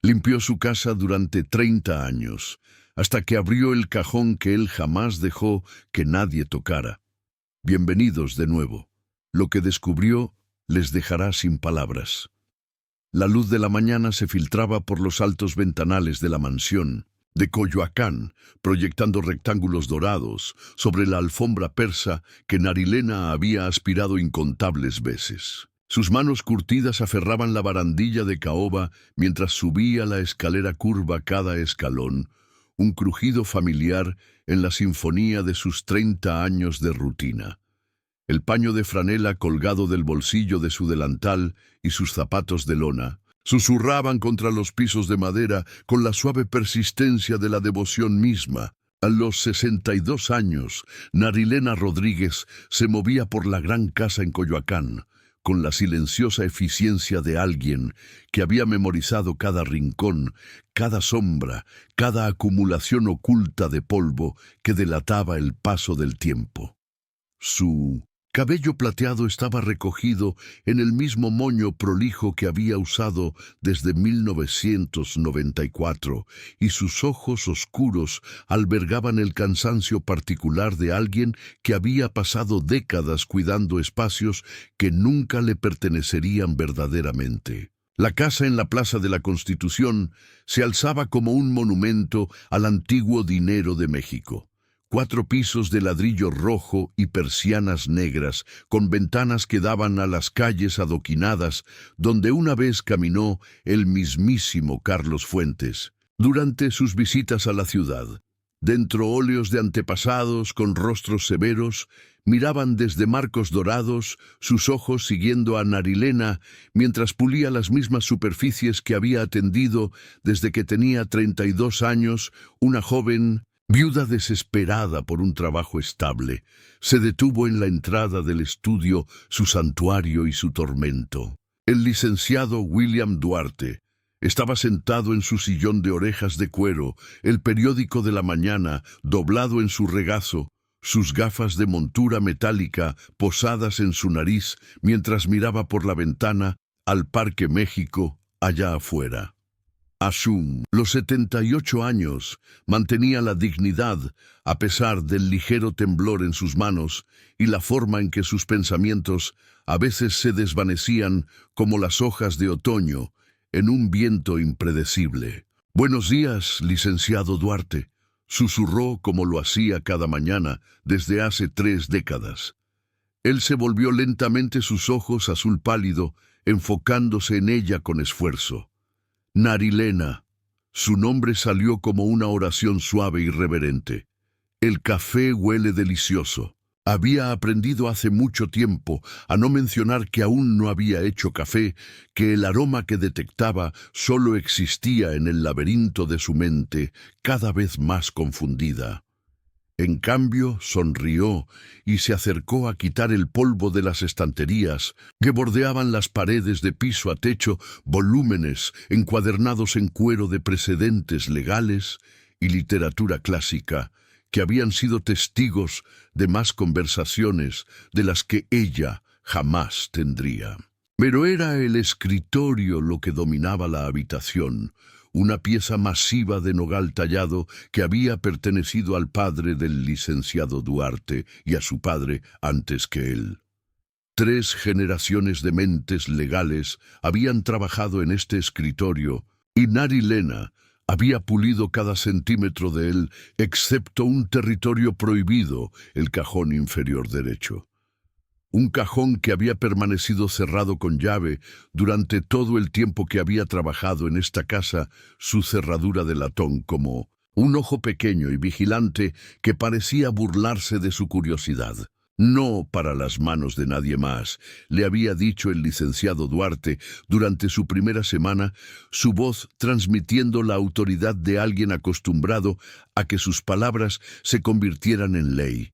Limpió su casa durante 30 años, hasta que abrió el cajón que él jamás dejó que nadie tocara. Bienvenidos de nuevo. Lo que descubrió les dejará sin palabras. La luz de la mañana se filtraba por los altos ventanales de la mansión de Coyoacán, proyectando rectángulos dorados sobre la alfombra persa que Narilena había aspirado incontables veces. Sus manos curtidas aferraban la barandilla de caoba mientras subía la escalera curva cada escalón, un crujido familiar en la sinfonía de sus 30 años de rutina. El paño de franela colgado del bolsillo de su delantal y sus zapatos de lona susurraban contra los pisos de madera con la suave persistencia de la devoción misma. A los 62 años, Narilena Rodríguez se movía por la gran casa en Coyoacán, con la silenciosa eficiencia de alguien que había memorizado cada rincón, cada sombra, cada acumulación oculta de polvo que delataba el paso del tiempo. Su cabello plateado estaba recogido en el mismo moño prolijo que había usado desde 1994, y sus ojos oscuros albergaban el cansancio particular de alguien que había pasado décadas cuidando espacios que nunca le pertenecerían verdaderamente. La casa en la Plaza de la Constitución se alzaba como un monumento al antiguo dinero de México. 4 pisos de ladrillo rojo y persianas negras, con ventanas que daban a las calles adoquinadas, donde una vez caminó el mismísimo Carlos Fuentes durante sus visitas a la ciudad. Dentro, óleos de antepasados con rostros severos miraban desde marcos dorados, sus ojos siguiendo a Narilena mientras pulía las mismas superficies que había atendido desde que tenía 32 años, una joven viuda desesperada por un trabajo estable. Se detuvo en la entrada del estudio, su santuario y su tormento. El licenciado William Duarte estaba sentado en su sillón de orejas de cuero, el periódico de la mañana doblado en su regazo, sus gafas de montura metálica posadas en su nariz mientras miraba por la ventana al Parque México allá afuera. Asum, los 78 años, mantenía la dignidad a pesar del ligero temblor en sus manos y la forma en que sus pensamientos a veces se desvanecían como las hojas de otoño en un viento impredecible. «Buenos días, licenciado Duarte», susurró como lo hacía cada mañana desde hace 3 décadas. Él se volvió lentamente sus ojos azul pálido, enfocándose en ella con esfuerzo. Narilena. Su nombre salió como una oración suave y reverente. El café huele delicioso. Había aprendido hace mucho tiempo a no mencionar que aún no había hecho café, que el aroma que detectaba solo existía en el laberinto de su mente, cada vez más confundida. En cambio, sonrió y se acercó a quitar el polvo de las estanterías que bordeaban las paredes de piso a techo, volúmenes encuadernados en cuero de precedentes legales y literatura clásica, que habían sido testigos de más conversaciones de las que ella jamás tendría. Pero era el escritorio lo que dominaba la habitación, una pieza masiva de nogal tallado que había pertenecido al padre del licenciado Duarte y a su padre antes que él. 3 generaciones de mentes legales habían trabajado en este escritorio y Narilena había pulido cada centímetro de él, excepto un territorio prohibido, el cajón inferior derecho. Un cajón que había permanecido cerrado con llave durante todo el tiempo que había trabajado en esta casa, su cerradura de latón como un ojo pequeño y vigilante que parecía burlarse de su curiosidad. No para las manos de nadie más, le había dicho el licenciado Duarte durante su primera semana, su voz transmitiendo la autoridad de alguien acostumbrado a que sus palabras se convirtieran en ley.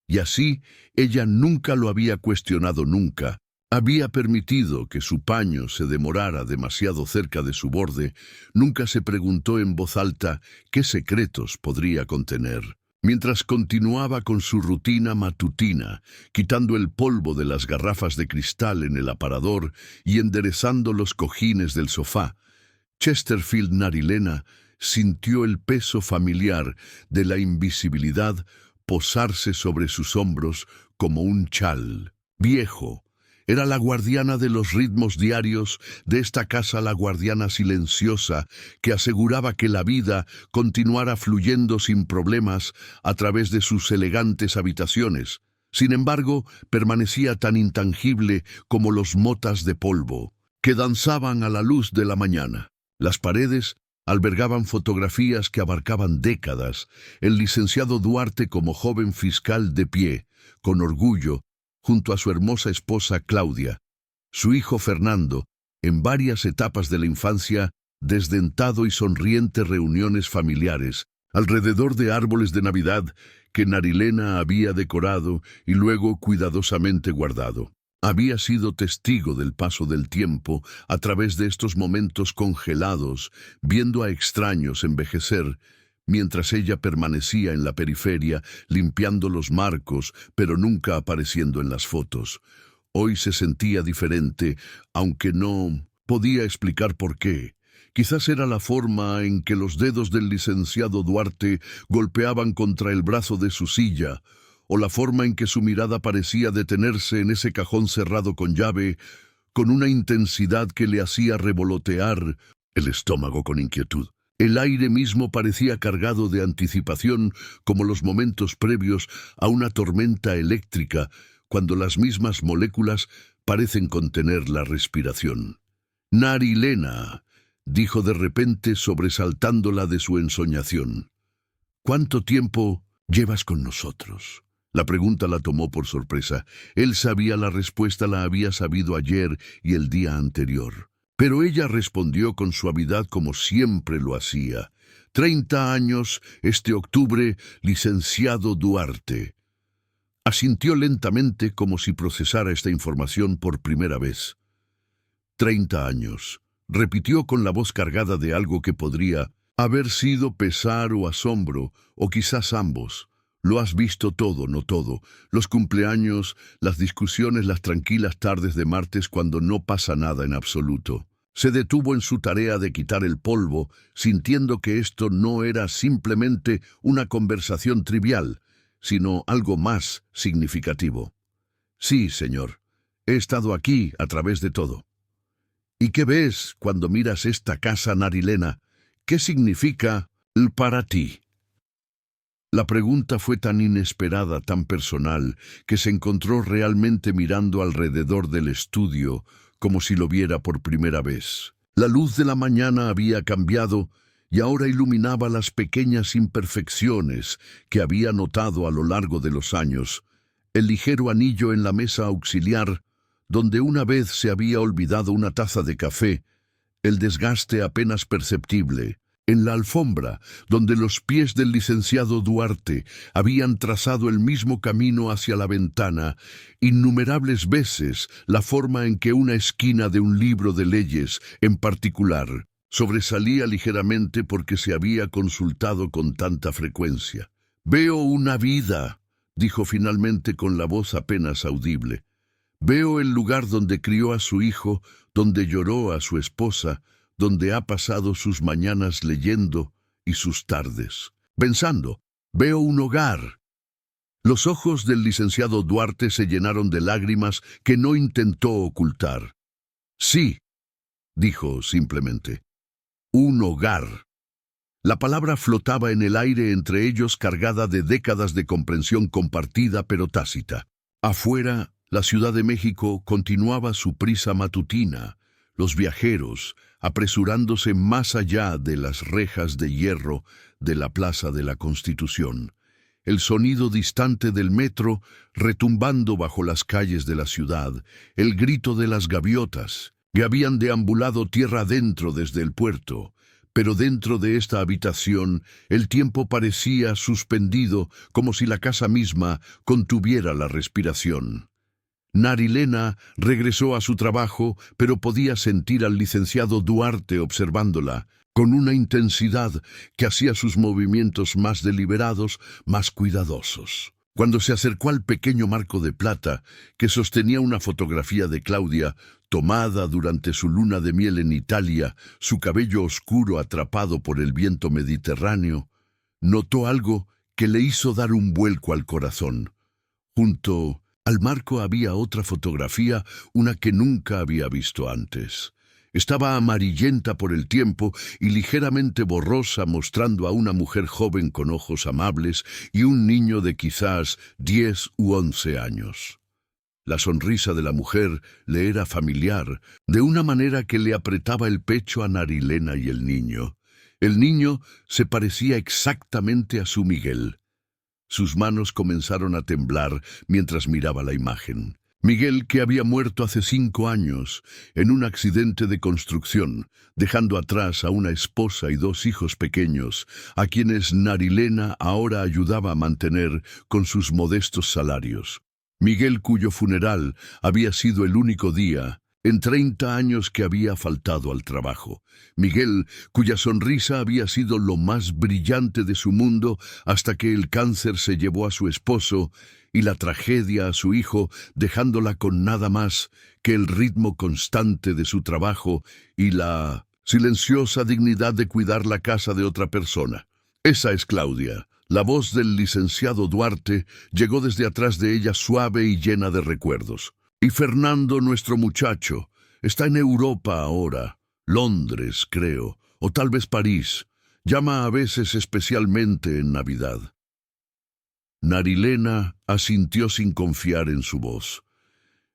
Y así, ella nunca lo había cuestionado nunca. Había permitido que su paño se demorara demasiado cerca de su borde, nunca se preguntó en voz alta qué secretos podría contener. Mientras continuaba con su rutina matutina, quitando el polvo de las garrafas de cristal en el aparador y enderezando los cojines del sofá, Chesterfield Narilena sintió el peso familiar de la invisibilidad posarse sobre sus hombros como un chal. Viejo, era la guardiana de los ritmos diarios de esta casa, la guardiana silenciosa que aseguraba que la vida continuara fluyendo sin problemas a través de sus elegantes habitaciones. Sin embargo, permanecía tan intangible como los motas de polvo que danzaban a la luz de la mañana. Las paredes albergaban fotografías que abarcaban décadas. El licenciado Duarte como joven fiscal de pie, con orgullo, junto a su hermosa esposa Claudia, su hijo Fernando, en varias etapas de la infancia, desdentado y sonrientes reuniones familiares, alrededor de árboles de Navidad que Narilena había decorado y luego cuidadosamente guardado. Había sido testigo del paso del tiempo a través de estos momentos congelados, viendo a extraños envejecer, mientras ella permanecía en la periferia, limpiando los marcos, pero nunca apareciendo en las fotos. Hoy se sentía diferente, aunque no podía explicar por qué. Quizás era la forma en que los dedos del licenciado Duarte golpeaban contra el brazo de su silla, o la forma en que su mirada parecía detenerse en ese cajón cerrado con llave, con una intensidad que le hacía revolotear el estómago con inquietud. El aire mismo parecía cargado de anticipación, como los momentos previos a una tormenta eléctrica, cuando las mismas moléculas parecen contener la respiración. «Narilena», dijo de repente, sobresaltándola de su ensoñación. «¿Cuánto tiempo llevas con nosotros?». La pregunta la tomó por sorpresa. Él sabía la respuesta, la había sabido ayer y el día anterior. Pero ella respondió con suavidad como siempre lo hacía. 30 años, este octubre, licenciado Duarte. Asintió lentamente como si procesara esta información por primera vez. 30 años, repitió con la voz cargada de algo que podría haber sido pesar o asombro, o quizás ambos. Lo has visto todo, no todo. Los cumpleaños, las discusiones, las tranquilas tardes de martes cuando no pasa nada en absoluto. Se detuvo en su tarea de quitar el polvo, sintiendo que esto no era simplemente una conversación trivial, sino algo más significativo. Sí, señor, he estado aquí a través de todo. ¿Y qué ves cuando miras esta casa, Narilena? ¿Qué significa para ti? La pregunta fue tan inesperada, tan personal, que se encontró realmente mirando alrededor del estudio, como si lo viera por primera vez. La luz de la mañana había cambiado y ahora iluminaba las pequeñas imperfecciones que había notado a lo largo de los años. El ligero anillo en la mesa auxiliar, donde una vez se había olvidado una taza de café, el desgaste apenas perceptible. En la alfombra, donde los pies del licenciado Duarte habían trazado el mismo camino hacia la ventana, innumerables veces la forma en que una esquina de un libro de leyes, en particular, sobresalía ligeramente porque se había consultado con tanta frecuencia. «Veo una vida», dijo finalmente con la voz apenas audible. «Veo el lugar donde crió a su hijo, donde lloró a su esposa, donde ha pasado sus mañanas leyendo y sus tardes pensando. Veo un hogar». Los ojos del licenciado Duarte se llenaron de lágrimas que no intentó ocultar. «Sí», dijo simplemente, «un hogar». La palabra flotaba en el aire entre ellos, cargada de décadas de comprensión compartida pero tácita. Afuera, la Ciudad de México continuaba su prisa matutina. Los viajeros, apresurándose más allá de las rejas de hierro de la Plaza de la Constitución. El sonido distante del metro retumbando bajo las calles de la ciudad, el grito de las gaviotas, que habían deambulado tierra adentro desde el puerto. Pero dentro de esta habitación el tiempo parecía suspendido, como si la casa misma contuviera la respiración. Narilena regresó a su trabajo, pero podía sentir al licenciado Duarte observándola, con una intensidad que hacía sus movimientos más deliberados, más cuidadosos. Cuando se acercó al pequeño marco de plata que sostenía una fotografía de Claudia, tomada durante su luna de miel en Italia, su cabello oscuro atrapado por el viento mediterráneo, notó algo que le hizo dar un vuelco al corazón. Junto al marco había otra fotografía, una que nunca había visto antes. Estaba amarillenta por el tiempo y ligeramente borrosa, mostrando a una mujer joven con ojos amables y un niño de quizás 10 u 11 años. La sonrisa de la mujer le era familiar, de una manera que le apretaba el pecho a Narilena y el niño. El niño se parecía exactamente a su Miguel. Sus manos comenzaron a temblar mientras miraba la imagen. Miguel, que había muerto hace 5 años en un accidente de construcción, dejando atrás a una esposa y 2 hijos pequeños, a quienes Narilena ahora ayudaba a mantener con sus modestos salarios. Miguel, cuyo funeral había sido el único día en 30 años que había faltado al trabajo. Miguel, cuya sonrisa había sido lo más brillante de su mundo hasta que el cáncer se llevó a su esposo y la tragedia a su hijo, dejándola con nada más que el ritmo constante de su trabajo y la silenciosa dignidad de cuidar la casa de otra persona. Esa es Claudia. La voz del licenciado Duarte llegó desde atrás de ella, suave y llena de recuerdos. Y Fernando, nuestro muchacho, está en Europa ahora. Londres, creo, o tal vez París. Llama a veces especialmente en Navidad. Narilena asintió sin confiar en su voz.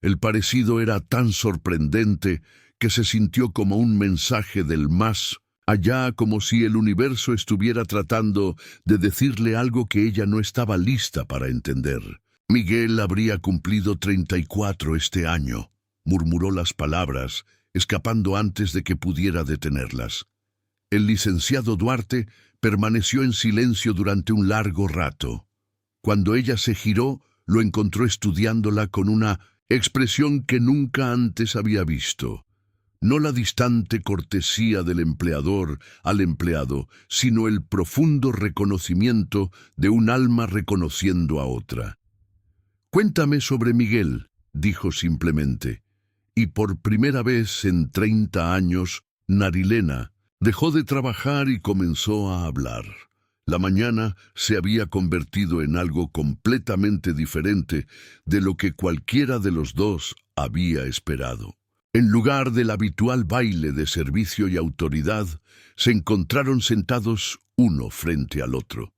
El parecido era tan sorprendente que se sintió como un mensaje del más allá, como si el universo estuviera tratando de decirle algo que ella no estaba lista para entender. Miguel habría cumplido 34 este año, murmuró las palabras, escapando antes de que pudiera detenerlas. El licenciado Duarte permaneció en silencio durante un largo rato. Cuando ella se giró, lo encontró estudiándola con una expresión que nunca antes había visto. No la distante cortesía del empleador al empleado, sino el profundo reconocimiento de un alma reconociendo a otra. «Cuéntame sobre Miguel», dijo simplemente. Y por primera vez en 30 años, Narilena dejó de trabajar y comenzó a hablar. La mañana se había convertido en algo completamente diferente de lo que cualquiera de los dos había esperado. En lugar del habitual baile de servicio y autoridad, se encontraron sentados uno frente al otro.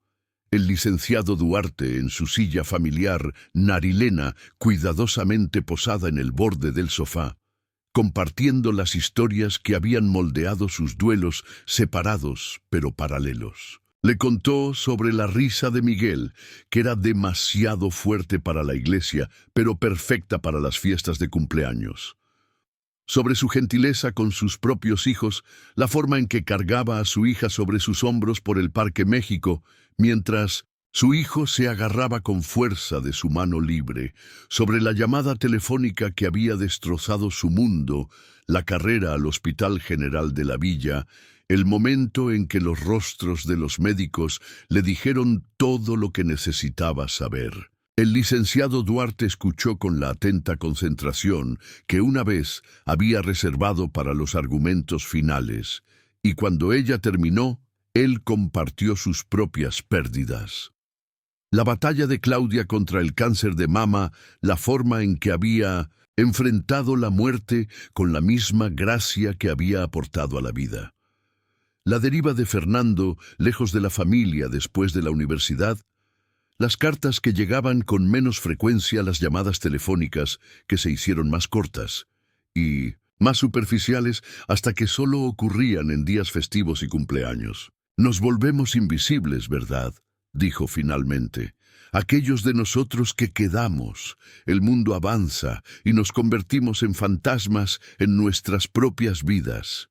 El licenciado Duarte en su silla familiar, Narilena cuidadosamente posada en el borde del sofá, compartiendo las historias que habían moldeado sus duelos separados pero paralelos. Le contó sobre la risa de Miguel, que era demasiado fuerte para la iglesia, pero perfecta para las fiestas de cumpleaños. Sobre su gentileza con sus propios hijos, la forma en que cargaba a su hija sobre sus hombros por el Parque México, mientras su hijo se agarraba con fuerza de su mano libre, sobre la llamada telefónica que había destrozado su mundo, la carrera al Hospital General de la Villa, el momento en que los rostros de los médicos le dijeron todo lo que necesitaba saber. El licenciado Duarte escuchó con la atenta concentración que una vez había reservado para los argumentos finales, y cuando ella terminó, él compartió sus propias pérdidas. La batalla de Claudia contra el cáncer de mama, la forma en que había enfrentado la muerte con la misma gracia que había aportado a la vida. La deriva de Fernando, lejos de la familia después de la universidad, las cartas que llegaban con menos frecuencia, las llamadas telefónicas que se hicieron más cortas y más superficiales hasta que solo ocurrían en días festivos y cumpleaños. Nos volvemos invisibles, ¿verdad?, dijo finalmente. Aquellos de nosotros que quedamos, el mundo avanza y nos convertimos en fantasmas en nuestras propias vidas.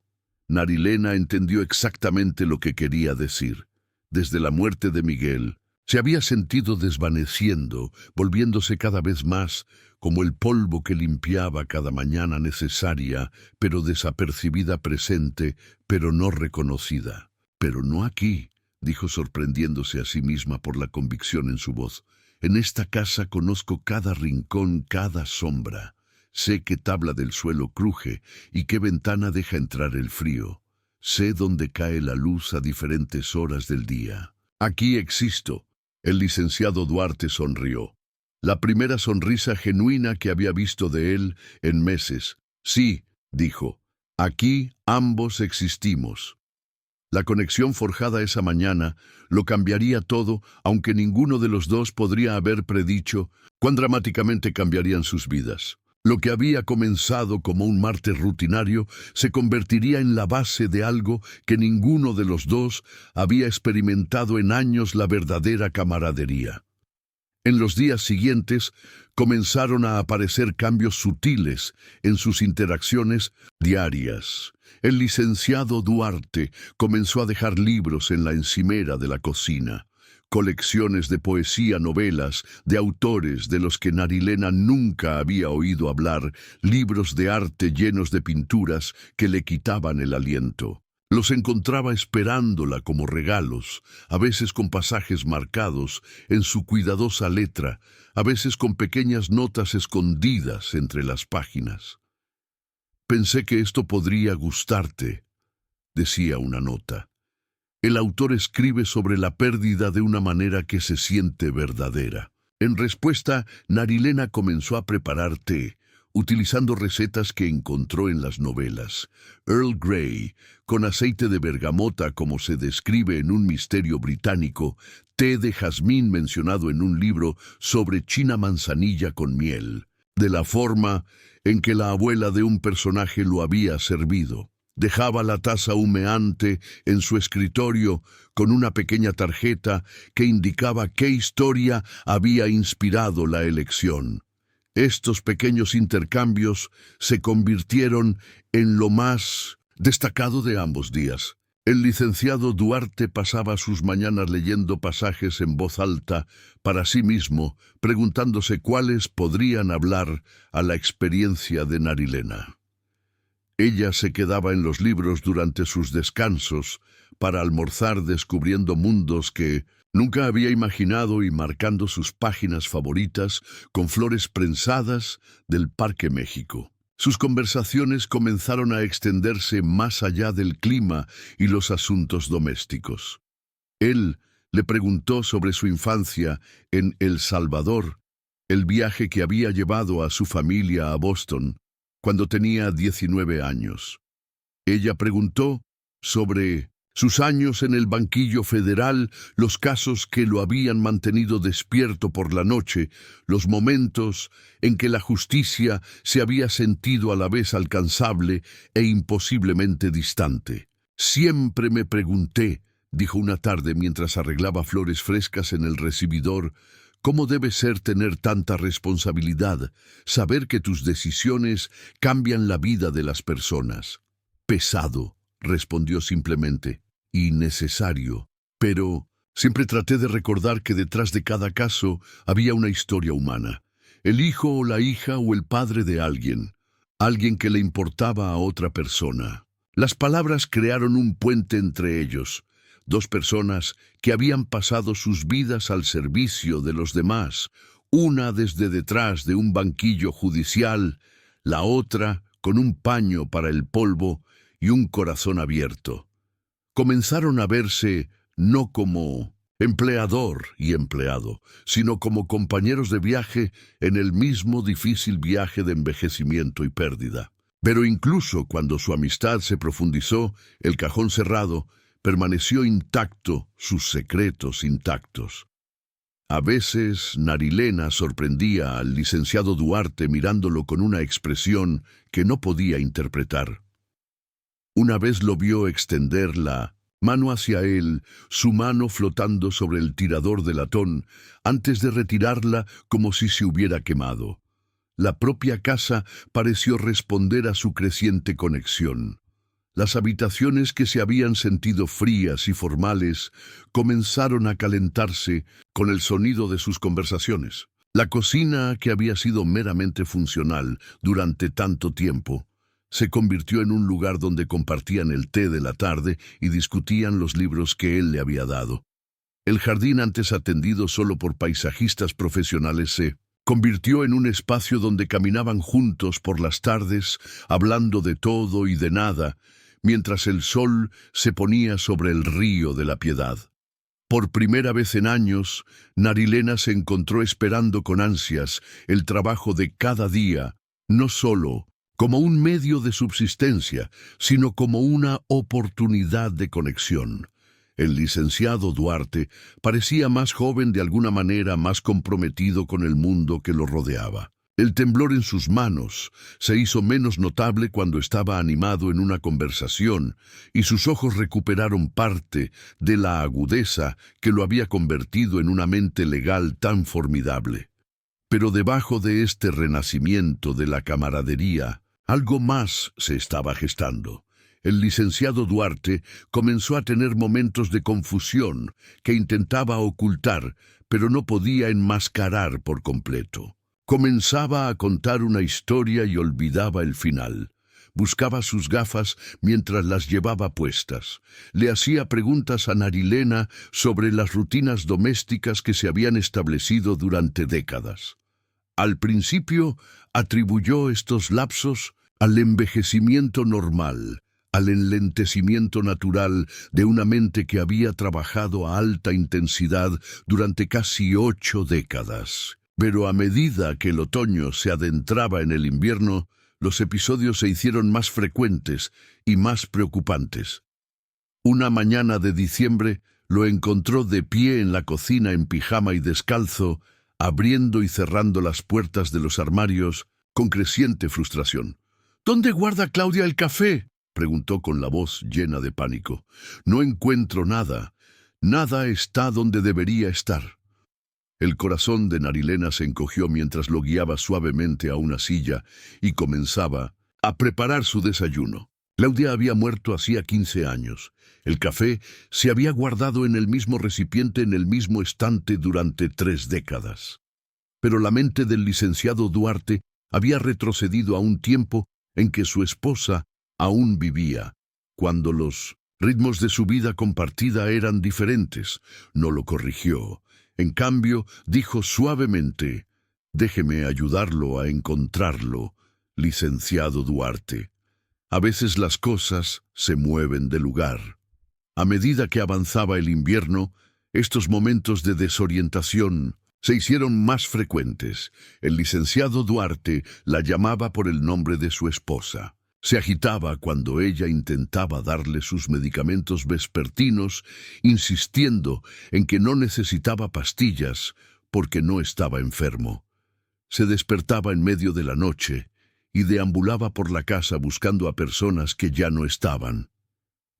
Narilena entendió exactamente lo que quería decir. Desde la muerte de Miguel, se había sentido desvaneciendo, volviéndose cada vez más como el polvo que limpiaba cada mañana necesaria, pero desapercibida presente, pero no reconocida. Pero no aquí, dijo sorprendiéndose a sí misma por la convicción en su voz. En esta casa conozco cada rincón, cada sombra. Sé qué tabla del suelo cruje y qué ventana deja entrar el frío. Sé dónde cae la luz a diferentes horas del día. Aquí existo. El licenciado Duarte sonrió. La primera sonrisa genuina que había visto de él en meses. Sí, dijo, aquí ambos existimos. La conexión forjada esa mañana lo cambiaría todo, aunque ninguno de los dos podría haber predicho cuán dramáticamente cambiarían sus vidas. Lo que había comenzado como un martes rutinario se convertiría en la base de algo que ninguno de los dos había experimentado en años: la verdadera camaradería. En los días siguientes comenzaron a aparecer cambios sutiles en sus interacciones diarias. El licenciado Duarte comenzó a dejar libros en la encimera de la cocina, colecciones de poesía, novelas, de autores de los que Narilena nunca había oído hablar, libros de arte llenos de pinturas que le quitaban el aliento. Los encontraba esperándola como regalos, a veces con pasajes marcados en su cuidadosa letra, a veces con pequeñas notas escondidas entre las páginas. «Pensé que esto podría gustarte», decía una nota. El autor escribe sobre la pérdida de una manera que se siente verdadera. En respuesta, Narilena comenzó a preparar té, utilizando recetas que encontró en las novelas. Earl Grey, con aceite de bergamota como se describe en Un misterio británico, té de jazmín mencionado en un libro sobre china manzanilla con miel, de la forma en que la abuela de un personaje lo había servido. Dejaba la taza humeante en su escritorio con una pequeña tarjeta que indicaba qué historia había inspirado la elección. Estos pequeños intercambios se convirtieron en lo más destacado de ambos días. El licenciado Duarte pasaba sus mañanas leyendo pasajes en voz alta para sí mismo, preguntándose cuáles podrían hablar a la experiencia de Narilena. Ella se quedaba en los libros durante sus descansos para almorzar, descubriendo mundos que nunca había imaginado y marcando sus páginas favoritas con flores prensadas del Parque México. Sus conversaciones comenzaron a extenderse más allá del clima y los asuntos domésticos. Él le preguntó sobre su infancia en El Salvador, el viaje que había llevado a su familia a Boston cuando tenía 19 años. Ella preguntó sobre sus años en el banquillo federal, los casos que lo habían mantenido despierto por la noche, los momentos en que la justicia se había sentido a la vez alcanzable e imposiblemente distante. «Siempre me pregunté», dijo una tarde mientras arreglaba flores frescas en el recibidor, «cómo debe ser tener tanta responsabilidad, saber que tus decisiones cambian la vida de las personas». «Pesado», respondió simplemente, «y necesario». Pero siempre traté de recordar que detrás de cada caso había una historia humana. El hijo o la hija o el padre de alguien que le importaba a otra persona. Las palabras crearon un puente entre ellos. Dos personas que habían pasado sus vidas al servicio de los demás, una desde detrás de un banquillo judicial, la otra con un paño para el polvo y un corazón abierto. Comenzaron a verse no como empleador y empleado, sino como compañeros de viaje en el mismo difícil viaje de envejecimiento y pérdida. Pero incluso cuando su amistad se profundizó, el cajón cerrado, permaneció intacto, sus secretos intactos. A veces Narilena sorprendía al licenciado Duarte mirándolo con una expresión que no podía interpretar. Una vez lo vio extender la mano hacia él, su mano flotando sobre el tirador de latón, antes de retirarla como si se hubiera quemado. La propia casa pareció responder a su creciente conexión. Las habitaciones que se habían sentido frías y formales comenzaron a calentarse con el sonido de sus conversaciones. La cocina, que había sido meramente funcional durante tanto tiempo, se convirtió en un lugar donde compartían el té de la tarde y discutían los libros que él le había dado. El jardín, antes atendido solo por paisajistas profesionales, se convirtió en un espacio donde caminaban juntos por las tardes, hablando de todo y de nada, mientras el sol se ponía sobre el río de la Piedad. Por primera vez en años, Narilena se encontró esperando con ansias el trabajo de cada día, no solo como un medio de subsistencia, sino como una oportunidad de conexión. El licenciado Duarte parecía más joven, de alguna manera más comprometido con el mundo que lo rodeaba. El temblor en sus manos se hizo menos notable cuando estaba animado en una conversación, y sus ojos recuperaron parte de la agudeza que lo había convertido en una mente legal tan formidable. Pero debajo de este renacimiento de la camaradería, algo más se estaba gestando. El licenciado Duarte comenzó a tener momentos de confusión que intentaba ocultar, pero no podía enmascarar por completo. Comenzaba a contar una historia y olvidaba el final. Buscaba sus gafas mientras las llevaba puestas. Le hacía preguntas a Narilena sobre las rutinas domésticas que se habían establecido durante décadas. Al principio atribuyó estos lapsos al envejecimiento normal, al enlentecimiento natural de una mente que había trabajado a alta intensidad durante casi 8 décadas. Pero a medida que el otoño se adentraba en el invierno, los episodios se hicieron más frecuentes y más preocupantes. Una mañana de diciembre lo encontró de pie en la cocina en pijama y descalzo, abriendo y cerrando las puertas de los armarios con creciente frustración. «¿Dónde guarda Claudia el café?», preguntó con la voz llena de pánico. «No encuentro nada. Nada está donde debería estar». El corazón de Narilena se encogió mientras lo guiaba suavemente a una silla y comenzaba a preparar su desayuno. Claudia había muerto hacía 15 años. El café se había guardado en el mismo recipiente, en el mismo estante durante 3 décadas. Pero la mente del licenciado Duarte había retrocedido a un tiempo en que su esposa aún vivía, cuando los ritmos de su vida compartida eran diferentes. No lo corrigió. En cambio, dijo suavemente: «Déjeme ayudarlo a encontrarlo, licenciado Duarte. A veces las cosas se mueven de lugar». A medida que avanzaba el invierno, estos momentos de desorientación se hicieron más frecuentes. El licenciado Duarte la llamaba por el nombre de su esposa. Se agitaba cuando ella intentaba darle sus medicamentos vespertinos, insistiendo en que no necesitaba pastillas porque no estaba enfermo. Se despertaba en medio de la noche y deambulaba por la casa buscando a personas que ya no estaban.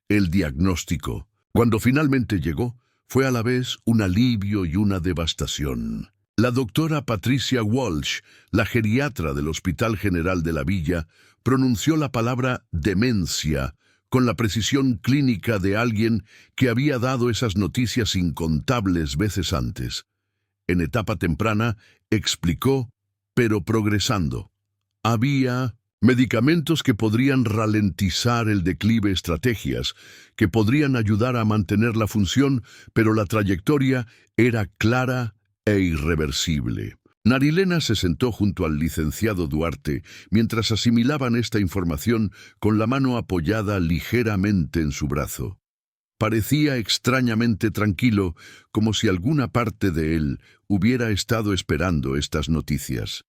El diagnóstico, cuando finalmente llegó, fue a la vez un alivio y una devastación. La doctora Patricia Walsh, la geriatra del Hospital General de la Villa, pronunció la palabra demencia con la precisión clínica de alguien que había dado esas noticias incontables veces antes. En etapa temprana, explicó, pero progresando. Había medicamentos que podrían ralentizar el declive, estrategias que podrían ayudar a mantener la función, pero la trayectoria era clara e irreversible. Narilena se sentó junto al licenciado Duarte mientras asimilaban esta información con la mano apoyada ligeramente en su brazo. Parecía extrañamente tranquilo, como si alguna parte de él hubiera estado esperando estas noticias.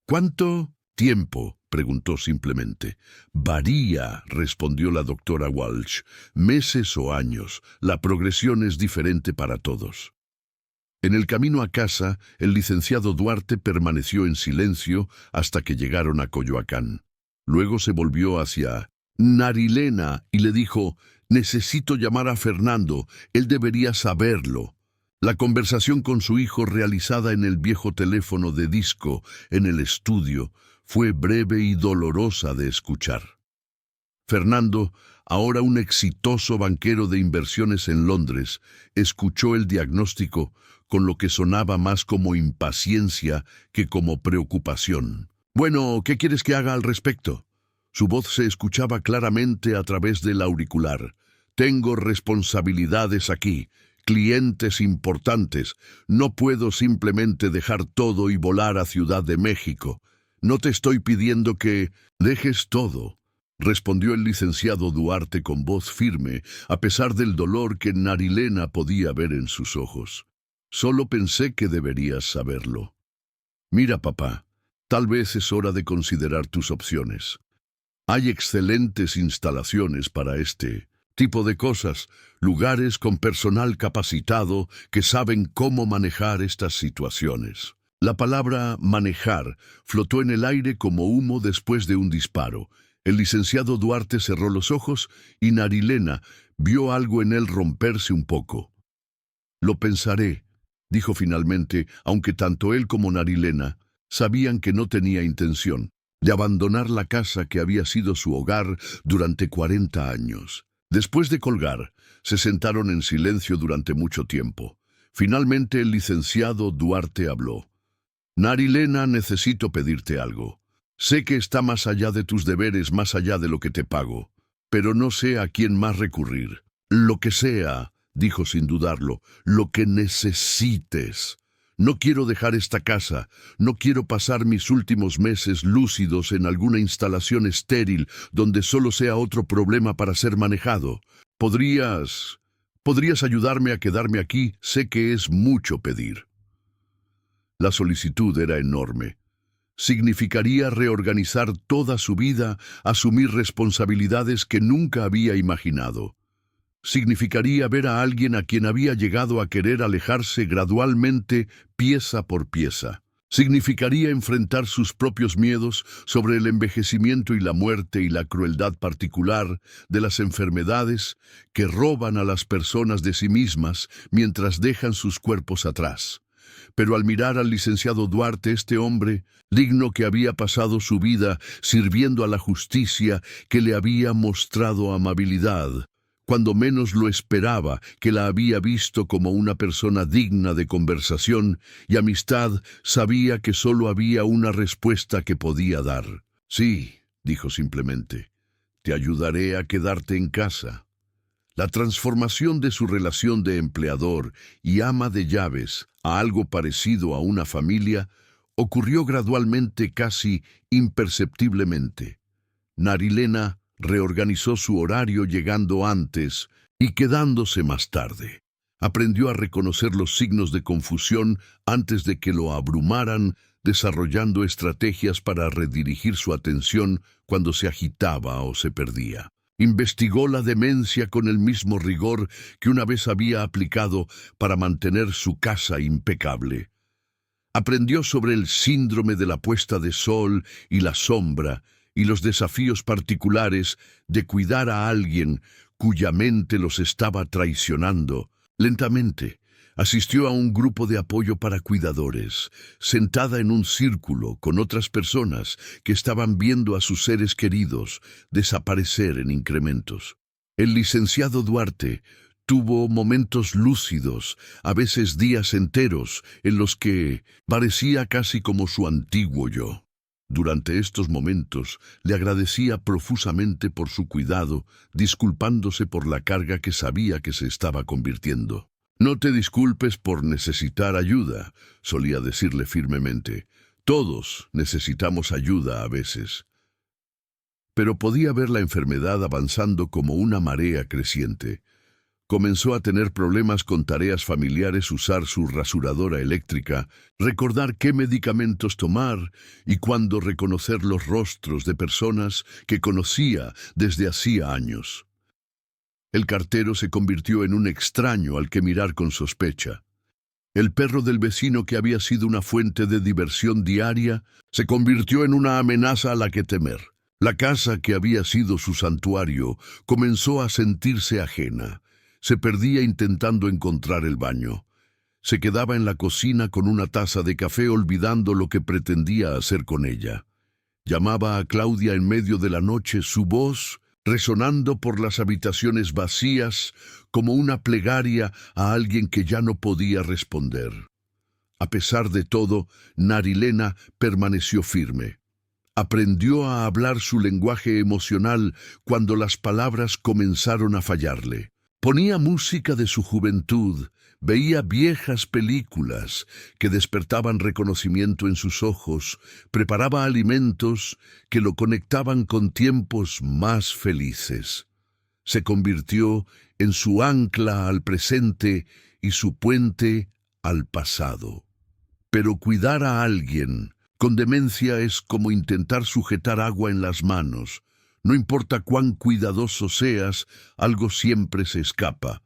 «¿Cuánto tiempo?», preguntó simplemente. «Varía», respondió la doctora Walsh. «Meses o años. La progresión es diferente para todos». En el camino a casa, el licenciado Duarte permaneció en silencio hasta que llegaron a Coyoacán. Luego se volvió hacia Narilena y le dijo: «Necesito llamar a Fernando, él debería saberlo». La conversación con su hijo, realizada en el viejo teléfono de disco en el estudio, fue breve y dolorosa de escuchar. Fernando, ahora un exitoso banquero de inversiones en Londres, escuchó el diagnóstico con lo que sonaba más como impaciencia que como preocupación. «Bueno, ¿qué quieres que haga al respecto?». Su voz se escuchaba claramente a través del auricular. «Tengo responsabilidades aquí. clientes importantes. No puedo simplemente dejar todo y volar a Ciudad de México. No te estoy pidiendo que dejes todo, respondió el licenciado Duarte con voz firme, a pesar del dolor que Narilena podía ver en sus ojos. Solo pensé que deberías saberlo. Mira, papá, tal vez es hora de considerar tus opciones. Hay excelentes instalaciones para este tipo de cosas, lugares con personal capacitado que saben cómo manejar estas situaciones. La palabra manejar flotó en el aire como humo después de un disparo. El licenciado Duarte cerró los ojos y Narilena vio algo en él romperse un poco. Lo pensaré, dijo finalmente, aunque tanto él como Narilena sabían que no tenía intención de abandonar la casa que había sido su hogar durante 40 años. Después de colgar, se sentaron en silencio durante mucho tiempo. Finalmente el licenciado Duarte habló. Narilena, necesito pedirte algo. Sé que está más allá de tus deberes, más allá de lo que te pago, pero no sé a quién más recurrir. Lo que sea, dijo sin dudarlo, lo que necesites. No quiero dejar esta casa, no quiero pasar mis últimos meses lúcidos en alguna instalación estéril donde solo sea otro problema para ser manejado. ¿Podrías ayudarme a quedarme aquí? Sé que es mucho pedir. La solicitud era enorme. Significaría reorganizar toda su vida, asumir responsabilidades que nunca había imaginado. Significaría ver a alguien a quien había llegado a querer alejarse gradualmente, pieza por pieza. Significaría enfrentar sus propios miedos sobre el envejecimiento y la muerte y la crueldad particular de las enfermedades que roban a las personas de sí mismas mientras dejan sus cuerpos atrás. Pero al mirar al licenciado Duarte, este hombre, digno que había pasado su vida sirviendo a la justicia, que le había mostrado amabilidad, cuando menos lo esperaba, que la había visto como una persona digna de conversación y amistad, sabía que solo había una respuesta que podía dar. Sí, dijo simplemente, te ayudaré a quedarte en casa. La transformación de su relación de empleador y ama de llaves a algo parecido a una familia ocurrió gradualmente, casi imperceptiblemente. Narilena reorganizó su horario llegando antes y quedándose más tarde. Aprendió a reconocer los signos de confusión antes de que lo abrumaran, desarrollando estrategias para redirigir su atención cuando se agitaba o se perdía. Investigó la demencia con el mismo rigor que una vez había aplicado para mantener su casa impecable. Aprendió sobre el síndrome de la puesta de sol y la sombra y los desafíos particulares de cuidar a alguien cuya mente los estaba traicionando. Lentamente, asistió a un grupo de apoyo para cuidadores, sentada en un círculo con otras personas que estaban viendo a sus seres queridos desaparecer en incrementos. El licenciado Duarte tuvo momentos lúcidos, a veces días enteros, en los que parecía casi como su antiguo yo. Durante estos momentos le agradecía profusamente por su cuidado, disculpándose por la carga que sabía que se estaba convirtiendo. No te disculpes por necesitar ayuda, solía decirle firmemente. Todos necesitamos ayuda a veces. Pero podía ver la enfermedad avanzando como una marea creciente. Comenzó a tener problemas con tareas familiares, usar su rasuradora eléctrica, recordar qué medicamentos tomar y cuándo reconocer los rostros de personas que conocía desde hacía años. El cartero se convirtió en un extraño al que mirar con sospecha. El perro del vecino, que había sido una fuente de diversión diaria, se convirtió en una amenaza a la que temer. La casa, que había sido su santuario, comenzó a sentirse ajena. Se perdía intentando encontrar el baño. Se quedaba en la cocina con una taza de café olvidando lo que pretendía hacer con ella. Llamaba a Claudia en medio de la noche, su voz resonando por las habitaciones vacías como una plegaria a alguien que ya no podía responder. A pesar de todo, Narilena permaneció firme. Aprendió a hablar su lenguaje emocional cuando las palabras comenzaron a fallarle. Ponía música de su juventud, veía viejas películas que despertaban reconocimiento en sus ojos, preparaba alimentos que lo conectaban con tiempos más felices. Se convirtió en su ancla al presente y su puente al pasado. Pero cuidar a alguien con demencia es como intentar sujetar agua en las manos. No importa cuán cuidadoso seas, algo siempre se escapa.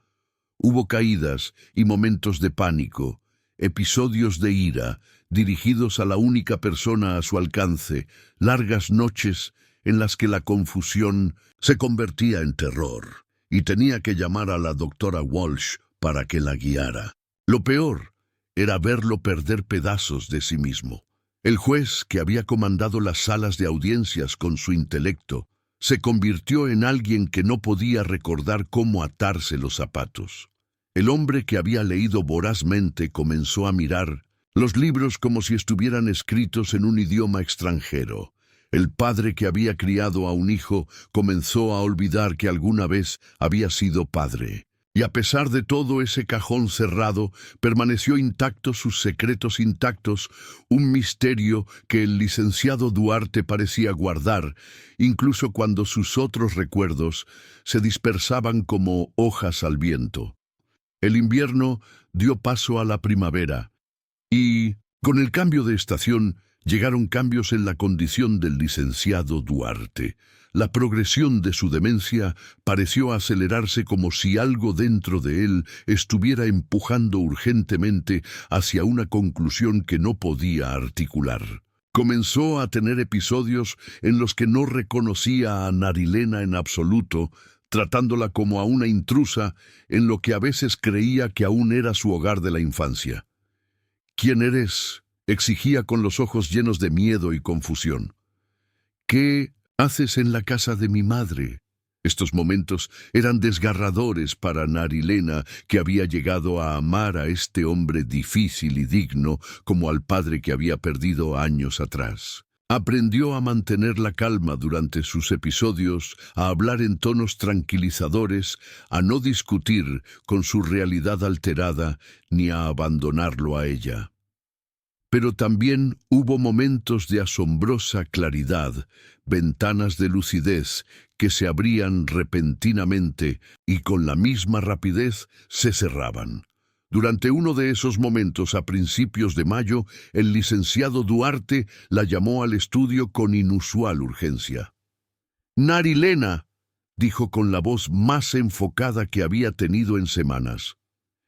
Hubo caídas y momentos de pánico, episodios de ira, dirigidos a la única persona a su alcance, largas noches en las que la confusión se convertía en terror, y tenía que llamar a la doctora Walsh para que la guiara. Lo peor era verlo perder pedazos de sí mismo. El juez, que había comandado las salas de audiencias con su intelecto, se convirtió en alguien que no podía recordar cómo atarse los zapatos. El hombre que había leído vorazmente comenzó a mirar los libros como si estuvieran escritos en un idioma extranjero. El padre que había criado a un hijo comenzó a olvidar que alguna vez había sido padre. Y a pesar de todo ese cajón cerrado, permaneció intacto, sus secretos intactos, un misterio que el licenciado Duarte parecía guardar, incluso cuando sus otros recuerdos se dispersaban como hojas al viento. El invierno dio paso a la primavera, y, con el cambio de estación, llegaron cambios en la condición del licenciado Duarte. La progresión de su demencia pareció acelerarse como si algo dentro de él estuviera empujando urgentemente hacia una conclusión que no podía articular. Comenzó a tener episodios en los que no reconocía a Narilena en absoluto, tratándola como a una intrusa en lo que a veces creía que aún era su hogar de la infancia. ¿Quién eres?, exigía con los ojos llenos de miedo y confusión. ¿Qué haces en la casa de mi madre? Estos momentos eran desgarradores para Narilena, que había llegado a amar a este hombre difícil y digno como al padre que había perdido años atrás. Aprendió a mantener la calma durante sus episodios, a hablar en tonos tranquilizadores, a no discutir con su realidad alterada ni a abandonarlo a ella. Pero también hubo momentos de asombrosa claridad, ventanas de lucidez que se abrían repentinamente y con la misma rapidez se cerraban. Durante uno de esos momentos, a principios de mayo, el licenciado Duarte la llamó al estudio con inusual urgencia. «Narilena», dijo con la voz más enfocada que había tenido en semanas.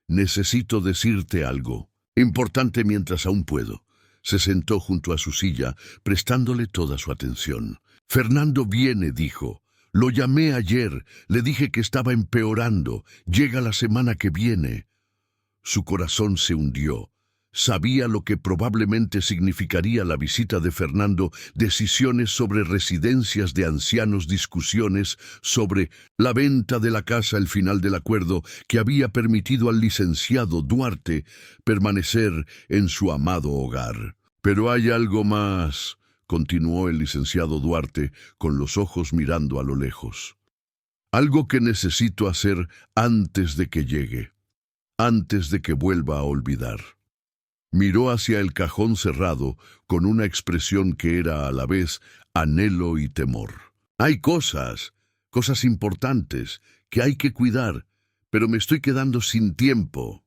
«Necesito decirte algo. Importante mientras aún puedo». Se sentó junto a su silla, prestándole toda su atención. «Fernando viene», dijo. «Lo llamé ayer, le dije que estaba empeorando. Llega la semana que viene». Su corazón se hundió. Sabía lo que probablemente significaría la visita de Fernando, decisiones sobre residencias de ancianos, discusiones sobre la venta de la casa, el final del acuerdo que había permitido al licenciado Duarte permanecer en su amado hogar. «Pero hay algo más», continuó el licenciado Duarte, con los ojos mirando a lo lejos. «Algo que necesito hacer antes de que llegue, antes de que vuelva a olvidar». Miró hacia el cajón cerrado con una expresión que era a la vez anhelo y temor. «Hay cosas importantes que hay que cuidar, pero me estoy quedando sin tiempo».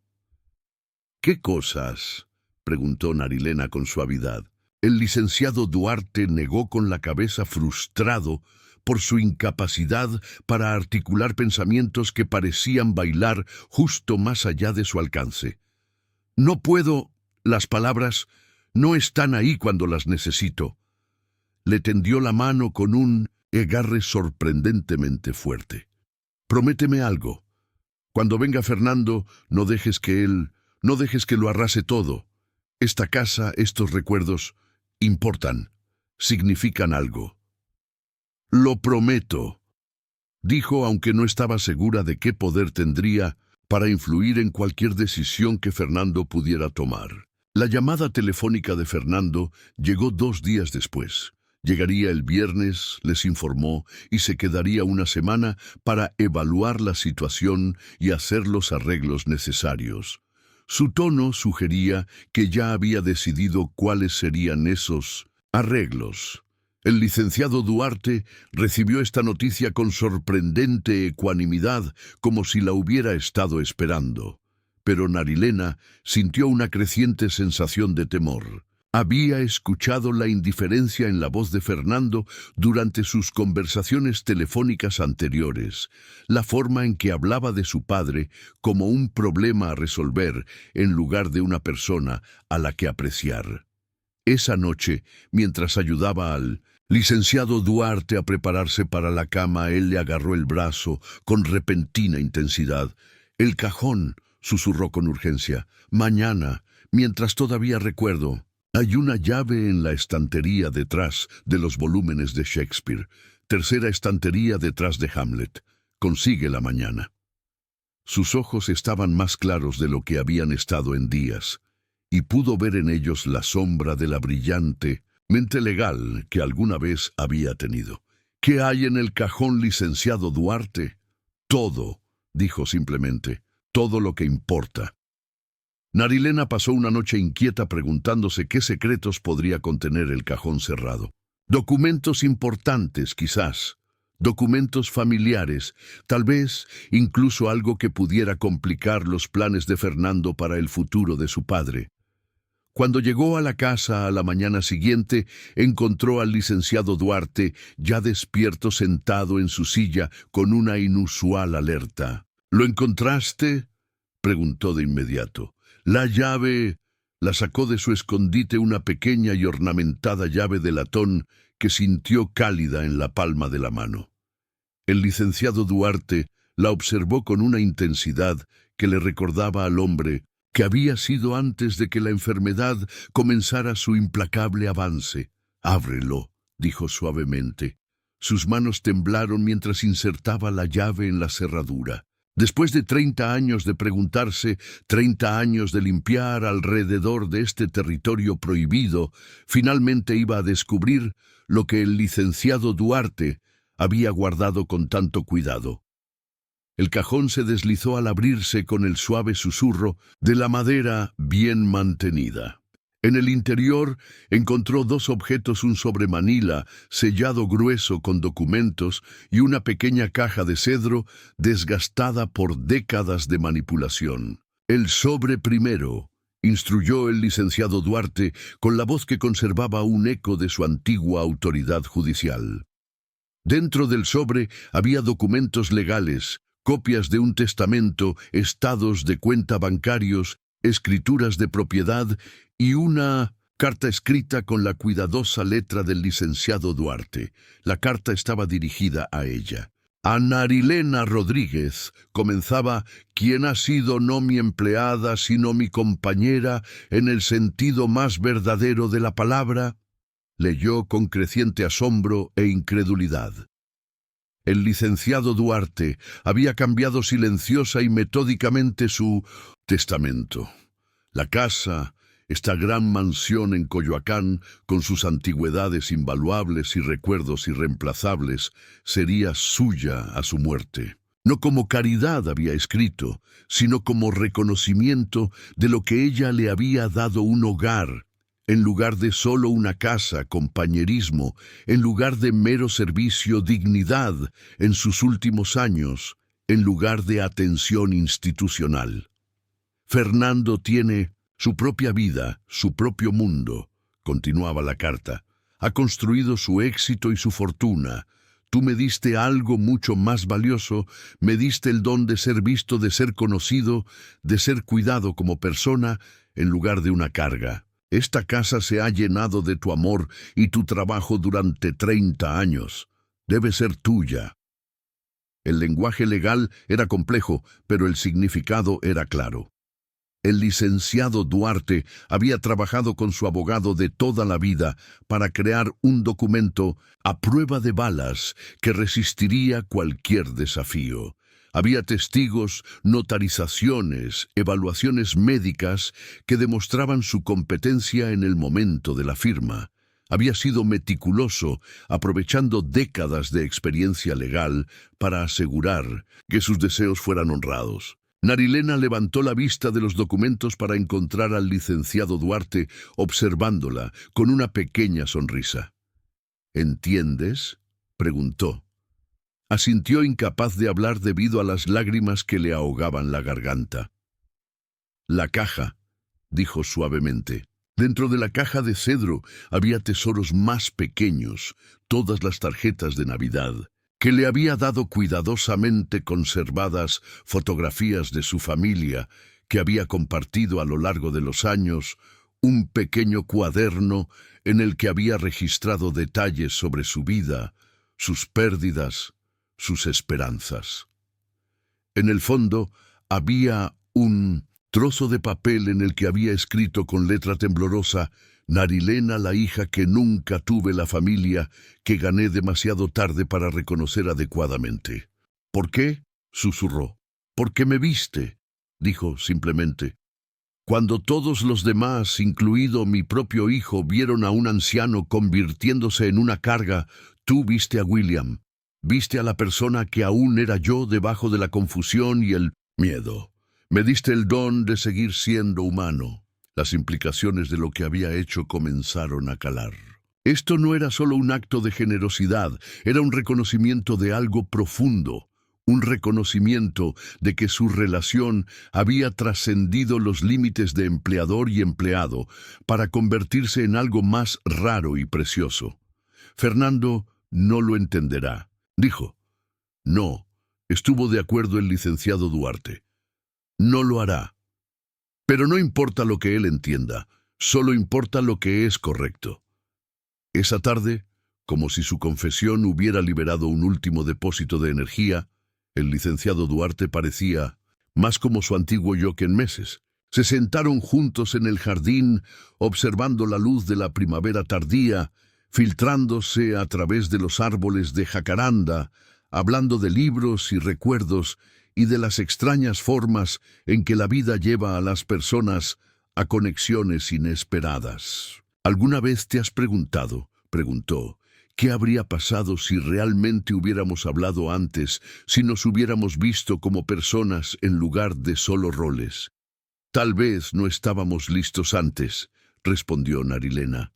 «¿Qué cosas?», preguntó Narilena con suavidad. El licenciado Duarte negó con la cabeza, frustrado por su incapacidad para articular pensamientos que parecían bailar justo más allá de su alcance. «No puedo. Las palabras no están ahí cuando las necesito». Le tendió la mano con un agarre sorprendentemente fuerte. «Prométeme algo. Cuando venga Fernando, no dejes que lo arrase todo. Esta casa, estos recuerdos, importan, significan algo». «Lo prometo», dijo, aunque no estaba segura de qué poder tendría para influir en cualquier decisión que Fernando pudiera tomar. La llamada telefónica de Fernando llegó 2 días después. Llegaría el viernes, les informó, y se quedaría una semana para evaluar la situación y hacer los arreglos necesarios. Su tono sugería que ya había decidido cuáles serían esos arreglos. El licenciado Duarte recibió esta noticia con sorprendente ecuanimidad, como si la hubiera estado esperando. Pero Narilena sintió una creciente sensación de temor. Había escuchado la indiferencia en la voz de Fernando durante sus conversaciones telefónicas anteriores, la forma en que hablaba de su padre como un problema a resolver en lugar de una persona a la que apreciar. Esa noche, mientras ayudaba al licenciado Duarte a prepararse para la cama, él le agarró el brazo con repentina intensidad. «El cajón», susurró con urgencia. «Mañana, mientras todavía recuerdo. Hay una llave en la estantería detrás de los volúmenes de Shakespeare. Tercera estantería detrás de Hamlet. Consíguela mañana». Sus ojos estaban más claros de lo que habían estado en días, y pudo ver en ellos la sombra de la brillante mente legal que alguna vez había tenido. «¿Qué hay en el cajón, licenciado Duarte?» «Todo», dijo simplemente, «todo lo que importa». Narilena pasó una noche inquieta preguntándose qué secretos podría contener el cajón cerrado. Documentos importantes, quizás. Documentos familiares, tal vez incluso algo que pudiera complicar los planes de Fernando para el futuro de su padre. Cuando llegó a la casa a la mañana siguiente, encontró al licenciado Duarte ya despierto, sentado en su silla con una inusual alerta. «¿Lo encontraste?», preguntó de inmediato. «La llave». La sacó de su escondite una pequeña y ornamentada llave de latón que sintió cálida en la palma de la mano. El licenciado Duarte la observó con una intensidad que le recordaba al hombre que había sido antes de que la enfermedad comenzara su implacable avance. «Ábrelo», dijo suavemente. Sus manos temblaron mientras insertaba la llave en la cerradura. Después de 30 años de preguntarse, 30 años de limpiar alrededor de este territorio prohibido, finalmente iba a descubrir lo que el licenciado Duarte había guardado con tanto cuidado. El cajón se deslizó al abrirse con el suave susurro de la madera bien mantenida. En el interior encontró dos objetos: un sobremanila sellado grueso con documentos y una pequeña caja de cedro desgastada por décadas de manipulación. «El sobre primero», instruyó el licenciado Duarte con la voz que conservaba un eco de su antigua autoridad judicial. Dentro del sobre había documentos legales, copias de un testamento, estados de cuenta bancarios, escrituras de propiedad y una carta escrita con la cuidadosa letra del licenciado Duarte. La carta estaba dirigida a ella. «A Narilena Rodríguez», comenzaba, «quien ha sido no mi empleada, sino mi compañera en el sentido más verdadero de la palabra», leyó con creciente asombro e incredulidad. El licenciado Duarte había cambiado silenciosa y metódicamente su testamento. La casa, esta gran mansión en Coyoacán, con sus antigüedades invaluables y recuerdos irreemplazables, sería suya a su muerte. No como caridad había escrito, sino como reconocimiento de lo que ella le había dado: un hogar, en lugar de solo una casa, compañerismo, en lugar de mero servicio, dignidad en sus últimos años, en lugar de atención institucional. «Fernando tiene su propia vida, su propio mundo», continuaba la carta. «Ha construido su éxito y su fortuna. Tú me diste algo mucho más valioso, me diste el don de ser visto, de ser conocido, de ser cuidado como persona, en lugar de una carga. Esta casa se ha llenado de tu amor y tu trabajo durante 30 años. Debe ser tuya». El lenguaje legal era complejo, pero el significado era claro. El licenciado Duarte había trabajado con su abogado de toda la vida para crear un documento a prueba de balas que resistiría cualquier desafío. Había testigos, notarizaciones, evaluaciones médicas que demostraban su competencia en el momento de la firma. Había sido meticuloso, aprovechando décadas de experiencia legal para asegurar que sus deseos fueran honrados. Narilena levantó la vista de los documentos para encontrar al licenciado Duarte observándola con una pequeña sonrisa. ¿Entiendes?, preguntó. Asintió incapaz de hablar debido a las lágrimas que le ahogaban la garganta. La caja, dijo suavemente. Dentro de la caja de cedro había tesoros más pequeños, todas las tarjetas de Navidad, que le había dado cuidadosamente conservadas fotografías de su familia, que había compartido a lo largo de los años, un pequeño cuaderno en el que había registrado detalles sobre su vida, sus pérdidas, sus esperanzas. En el fondo había un trozo de papel en el que había escrito con letra temblorosa: Narilena, la hija que nunca tuve, la familia que gané demasiado tarde para reconocer adecuadamente. ¿Por qué?, susurró. «Porque me viste», dijo simplemente. Cuando todos los demás, incluido mi propio hijo, vieron a un anciano convirtiéndose en una carga, tú viste a William. Viste a la persona que aún era yo debajo de la confusión y el miedo. Me diste el don de seguir siendo humano. Las implicaciones de lo que había hecho comenzaron a calar. Esto no era solo un acto de generosidad, era un reconocimiento de algo profundo, un reconocimiento de que su relación había trascendido los límites de empleador y empleado para convertirse en algo más raro y precioso. Fernando no lo entenderá, dijo. No, estuvo de acuerdo el licenciado Duarte. No lo hará. Pero no importa lo que él entienda, solo importa lo que es correcto. Esa tarde, como si su confesión hubiera liberado un último depósito de energía, el licenciado Duarte parecía más como su antiguo yo que en meses. Se sentaron juntos en el jardín, observando la luz de la primavera tardía, filtrándose a través de los árboles de jacaranda, hablando de libros y recuerdos y de las extrañas formas en que la vida lleva a las personas a conexiones inesperadas. ¿Alguna vez te has preguntado, preguntó, qué habría pasado si realmente hubiéramos hablado antes, si nos hubiéramos visto como personas en lugar de solo roles? Tal vez no estábamos listos antes, respondió Narilena.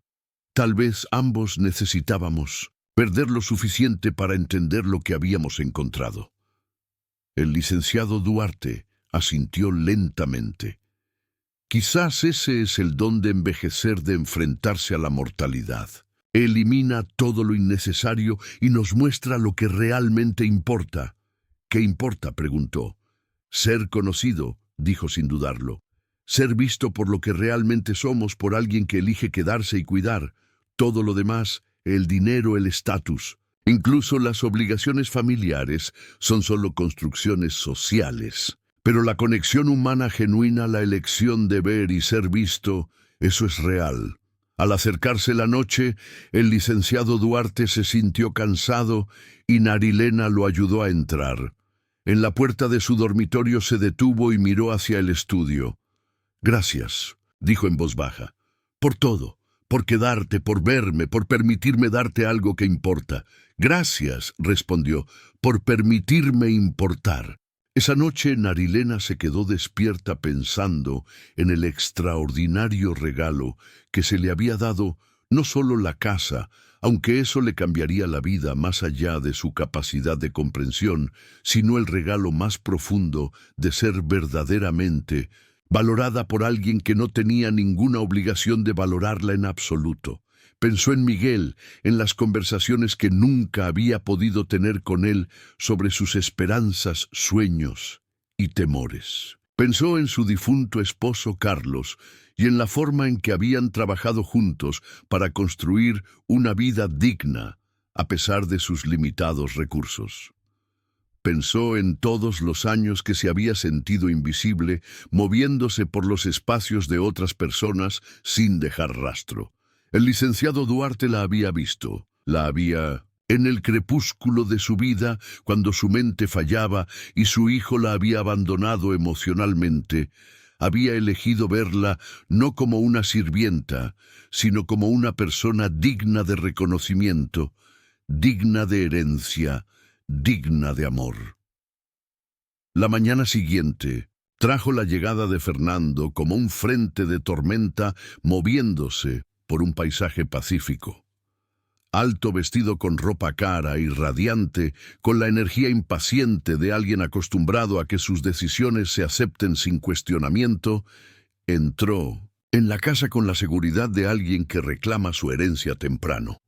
Tal vez ambos necesitábamos perder lo suficiente para entender lo que habíamos encontrado. El licenciado Duarte asintió lentamente. Quizás ese es el don de envejecer, de enfrentarse a la mortalidad. Elimina todo lo innecesario y nos muestra lo que realmente importa. ¿Qué importa?, preguntó. Ser conocido, dijo sin dudarlo. Ser visto por lo que realmente somos, por alguien que elige quedarse y cuidar. Todo lo demás, el dinero, el estatus, incluso las obligaciones familiares, son solo construcciones sociales. Pero la conexión humana genuina, la elección de ver y ser visto, eso es real. Al acercarse la noche, el licenciado Duarte se sintió cansado y Narilena lo ayudó a entrar. En la puerta de su dormitorio se detuvo y miró hacia el estudio. «Gracias», dijo en voz baja, «por todo, por quedarte, por verme, por permitirme darte algo que importa». «Gracias», respondió, «por permitirme importar». Esa noche Narilena se quedó despierta pensando en el extraordinario regalo que se le había dado, no solo la casa, aunque eso le cambiaría la vida más allá de su capacidad de comprensión, sino el regalo más profundo de ser verdaderamente valorada por alguien que no tenía ninguna obligación de valorarla en absoluto. Pensó en Miguel, en las conversaciones que nunca había podido tener con él sobre sus esperanzas, sueños y temores. Pensó en su difunto esposo Carlos y en la forma en que habían trabajado juntos para construir una vida digna, a pesar de sus limitados recursos. Pensó en todos los años que se había sentido invisible, moviéndose por los espacios de otras personas sin dejar rastro. El licenciado Duarte la había visto, en el crepúsculo de su vida, cuando su mente fallaba y su hijo la había abandonado emocionalmente, Había elegido verla no como una sirvienta, sino como una persona digna de reconocimiento, digna de herencia, digna de amor. La mañana siguiente trajo la llegada de Fernando como un frente de tormenta moviéndose por un paisaje pacífico. Alto, vestido con ropa cara y radiante, con la energía impaciente de alguien acostumbrado a que sus decisiones se acepten sin cuestionamiento, entró en la casa con la seguridad de alguien que reclama su herencia temprano.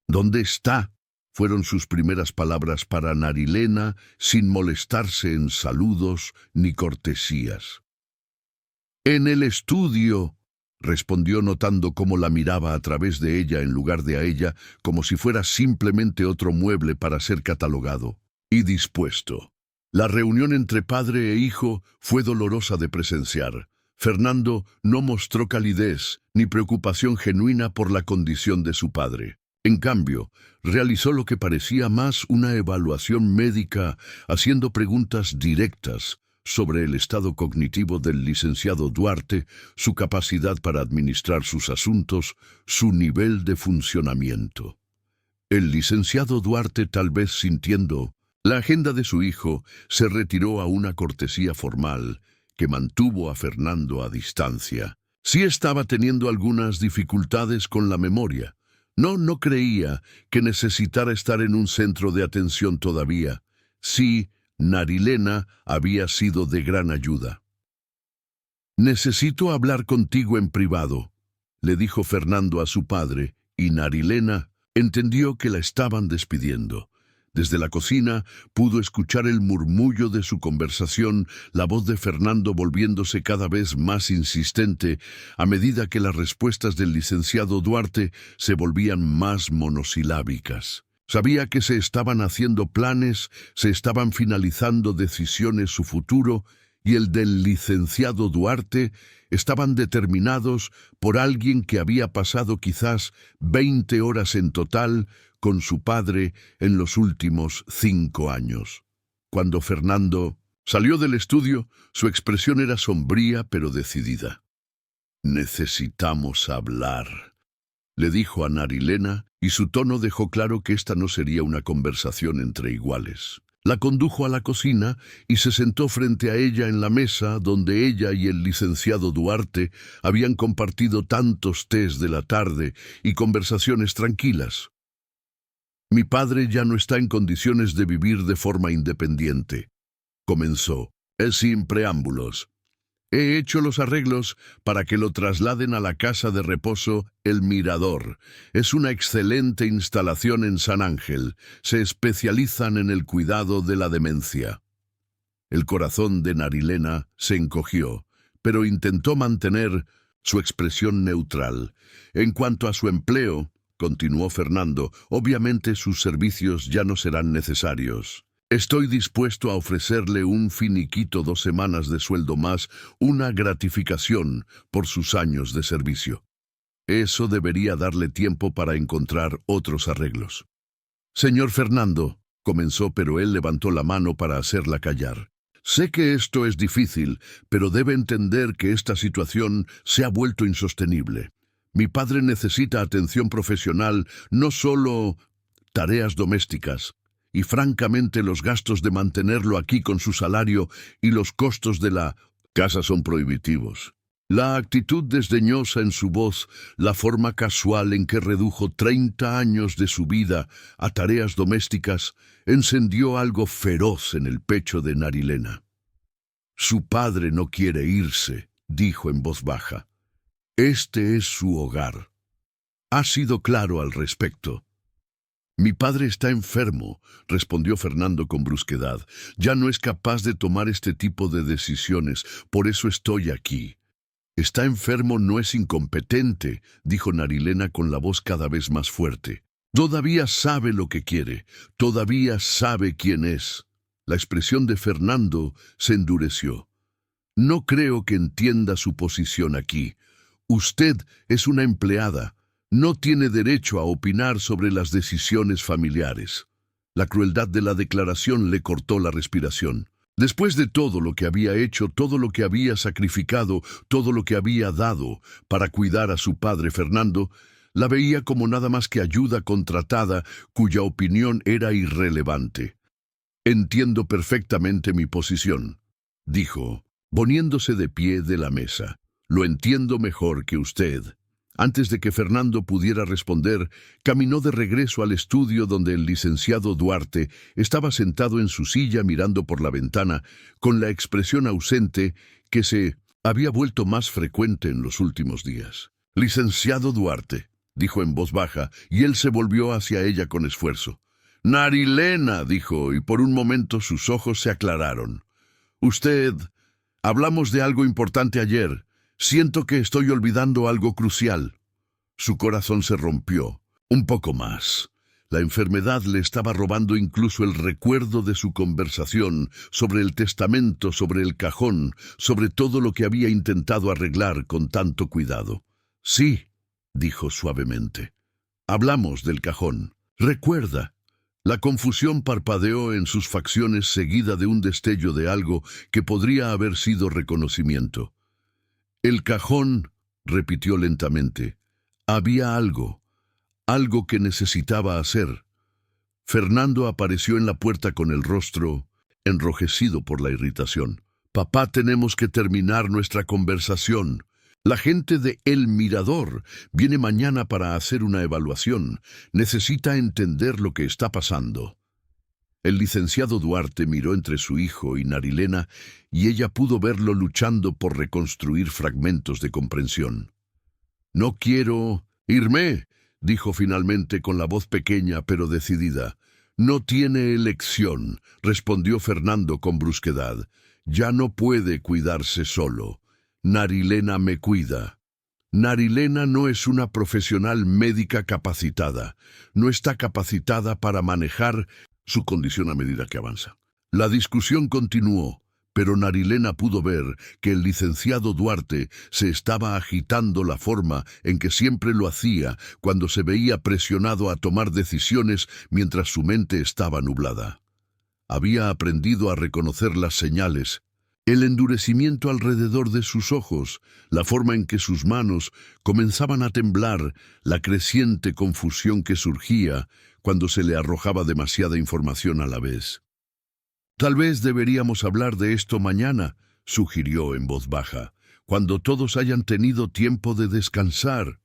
¿Dónde está?, fueron sus primeras palabras para Narilena, sin molestarse en saludos ni cortesías. «En el estudio», respondió, notando cómo la miraba a través de ella en lugar de a ella, como si fuera simplemente otro mueble para ser catalogado. «Y dispuesto». La reunión entre padre e hijo fue dolorosa de presenciar. Fernando no mostró calidez ni preocupación genuina por la condición de su padre. En cambio, realizó lo que parecía más una evaluación médica, haciendo preguntas directas sobre el estado cognitivo del licenciado Duarte, su capacidad para administrar sus asuntos, su nivel de funcionamiento. El licenciado Duarte, tal vez sintiendo la agenda de su hijo, se retiró a una cortesía formal que mantuvo a Fernando a distancia. Sí estaba teniendo algunas dificultades con la memoria. No creía que necesitara estar en un centro de atención todavía. Sí, Narilena había sido de gran ayuda. «Necesito hablar contigo en privado», le dijo Fernando a su padre, y Narilena entendió que la estaban despidiendo. Desde la cocina pudo escuchar el murmullo de su conversación, la voz de Fernando volviéndose cada vez más insistente a medida que las respuestas del licenciado Duarte se volvían más monosilábicas. Sabía que se estaban haciendo planes, se estaban finalizando decisiones, su futuro y el del licenciado Duarte estaban determinados por alguien que había pasado quizás 20 horas en total con su padre en los últimos 5 años. Cuando Fernando salió del estudio, su expresión era sombría pero decidida. «Necesitamos hablar», le dijo a Narilena, y su tono dejó claro que esta no sería una conversación entre iguales. La condujo a la cocina y se sentó frente a ella en la mesa donde ella y el licenciado Duarte habían compartido tantos tés de la tarde y conversaciones tranquilas. «Mi padre ya no está en condiciones de vivir de forma independiente», comenzó. «Es sin preámbulos. He hecho los arreglos para que lo trasladen a la casa de reposo El Mirador. Es una excelente instalación en San Ángel. Se especializan en el cuidado de la demencia». El corazón de Narilena se encogió, pero intentó mantener su expresión neutral. «En cuanto a su empleo», continuó Fernando, «obviamente sus servicios ya no serán necesarios. Estoy dispuesto a ofrecerle un finiquito, 2 semanas de sueldo más, una gratificación por sus años de servicio. Eso debería darle tiempo para encontrar otros arreglos». «Señor Fernando», comenzó, pero él levantó la mano para hacerla callar. «Sé que esto es difícil, pero debe entender que esta situación se ha vuelto insostenible. Mi padre necesita atención profesional, no solo tareas domésticas. Y francamente los gastos de mantenerlo aquí con su salario y los costos de la casa son prohibitivos». La actitud desdeñosa en su voz, la forma casual en que redujo 30 años de su vida a tareas domésticas, encendió algo feroz en el pecho de Narilena. «Su padre no quiere irse», dijo en voz baja. «Este es su hogar. Ha sido claro al respecto». «Mi padre está enfermo», respondió Fernando con brusquedad. «Ya no es capaz de tomar este tipo de decisiones, por eso estoy aquí». «Está enfermo, no es incompetente», dijo Narilena con la voz cada vez más fuerte. «Todavía sabe lo que quiere, todavía sabe quién es». La expresión de Fernando se endureció. «No creo que entienda su posición aquí. Usted es una empleada. No tiene derecho a opinar sobre las decisiones familiares». La crueldad de la declaración le cortó la respiración. Después de todo lo que había hecho, todo lo que había sacrificado, todo lo que había dado para cuidar a su padre Fernando, la veía como nada más que ayuda contratada cuya opinión era irrelevante. «Entiendo perfectamente mi posición», dijo, poniéndose de pie de la mesa. «Lo entiendo mejor que usted». Antes de que Fernando pudiera responder, caminó de regreso al estudio donde el licenciado Duarte estaba sentado en su silla mirando por la ventana, con la expresión ausente que se había vuelto más frecuente en los últimos días. «Licenciado Duarte», dijo en voz baja, y él se volvió hacia ella con esfuerzo. «Narilena», dijo, y por un momento sus ojos se aclararon. «Usted... hablamos de algo importante ayer. Siento que estoy olvidando algo crucial». Su corazón se rompió. Un poco más. La enfermedad le estaba robando incluso el recuerdo de su conversación sobre el testamento, sobre el cajón, sobre todo lo que había intentado arreglar con tanto cuidado. «Sí», dijo suavemente. «Hablamos del cajón. Recuerda». La confusión parpadeó en sus facciones seguida de un destello de algo que podría haber sido reconocimiento. «El cajón», repitió lentamente. «Había algo que necesitaba hacer». Fernando apareció en la puerta con el rostro enrojecido por la irritación. «Papá, tenemos que terminar nuestra conversación. La gente de El Mirador viene mañana para hacer una evaluación. Necesita entender lo que está pasando». El licenciado Duarte miró entre su hijo y Narilena y ella pudo verlo luchando por reconstruir fragmentos de comprensión. «No quiero irme», dijo finalmente con la voz pequeña pero decidida. «No tiene elección», respondió Fernando con brusquedad. «Ya no puede cuidarse solo. Narilena me cuida». Narilena no es una profesional médica capacitada. No está capacitada para manejar su condición a medida que avanza. La discusión continuó, pero Narilena pudo ver que el licenciado Duarte se estaba agitando la forma en que siempre lo hacía cuando se veía presionado a tomar decisiones mientras su mente estaba nublada. Había aprendido a reconocer las señales, el endurecimiento alrededor de sus ojos, la forma en que sus manos comenzaban a temblar, la creciente confusión que surgía cuando se le arrojaba demasiada información a la vez. «Tal vez deberíamos hablar de esto mañana», sugirió en voz baja, «cuando todos hayan tenido tiempo de descansar».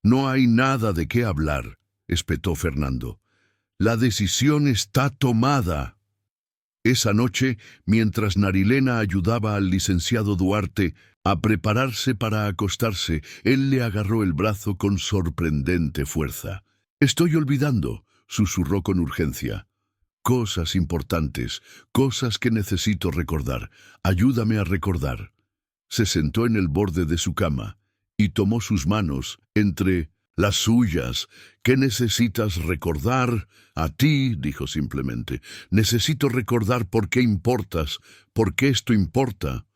«No hay nada de qué hablar», espetó Fernando. «La decisión está tomada». Esa noche, mientras Narilena ayudaba al licenciado Duarte a prepararse para acostarse, él le agarró el brazo con sorprendente fuerza. «Estoy olvidando», susurró con urgencia. «Cosas importantes, cosas que necesito recordar. Ayúdame a recordar». Se sentó en el borde de su cama y tomó sus manos entre las suyas. «¿Qué necesitas recordar?» «A ti», dijo simplemente. «Necesito recordar por qué importas, por qué esto importa».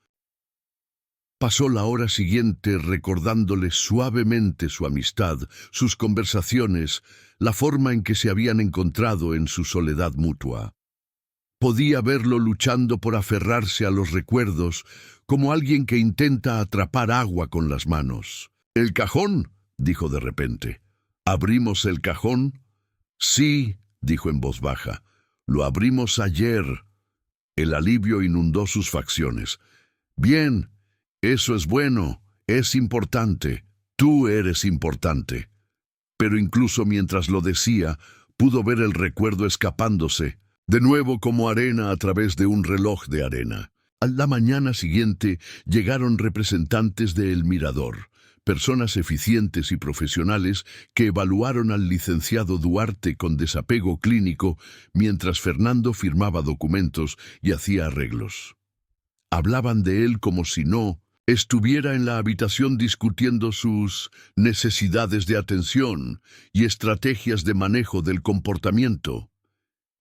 Pasó la hora siguiente recordándole suavemente su amistad, sus conversaciones, la forma en que se habían encontrado en su soledad mutua. Podía verlo luchando por aferrarse a los recuerdos, como alguien que intenta atrapar agua con las manos. «¿El cajón?», dijo de repente. «¿Abrimos el cajón?» «Sí», dijo en voz baja. «Lo abrimos ayer». El alivio inundó sus facciones. «Bien. Eso es bueno, es importante. Tú eres importante». Pero incluso mientras lo decía, pudo ver el recuerdo escapándose, de nuevo como arena a través de un reloj de arena. A la mañana siguiente llegaron representantes de El Mirador, personas eficientes y profesionales que evaluaron al licenciado Duarte con desapego clínico mientras Fernando firmaba documentos y hacía arreglos. Hablaban de él como si no estuviera en la habitación discutiendo sus necesidades de atención y estrategias de manejo del comportamiento.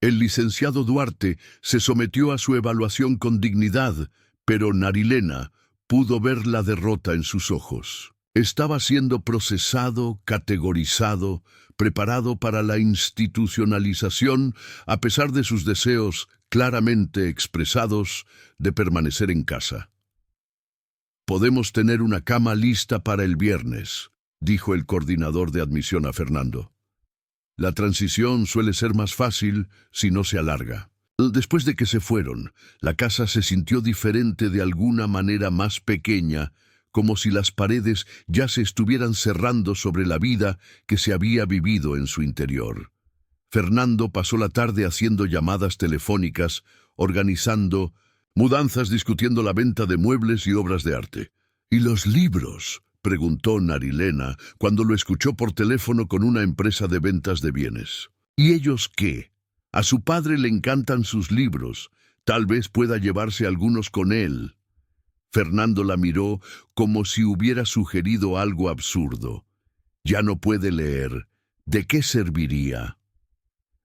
El licenciado Duarte se sometió a su evaluación con dignidad, pero Narilena pudo ver la derrota en sus ojos. Estaba siendo procesado, categorizado, preparado para la institucionalización a pesar de sus deseos claramente expresados de permanecer en casa. «Podemos tener una cama lista para el viernes», dijo el coordinador de admisión a Fernando. «La transición suele ser más fácil si no se alarga». Después de que se fueron, la casa se sintió diferente, de alguna manera más pequeña, como si las paredes ya se estuvieran cerrando sobre la vida que se había vivido en su interior. Fernando pasó la tarde haciendo llamadas telefónicas, organizando mudanzas, discutiendo la venta de muebles y obras de arte. «¿Y los libros?», preguntó Narilena cuando lo escuchó por teléfono con una empresa de ventas de bienes. «¿Y ellos qué? A su padre le encantan sus libros. Tal vez pueda llevarse algunos con él». Fernando la miró como si hubiera sugerido algo absurdo. «Ya no puede leer. ¿De qué serviría?».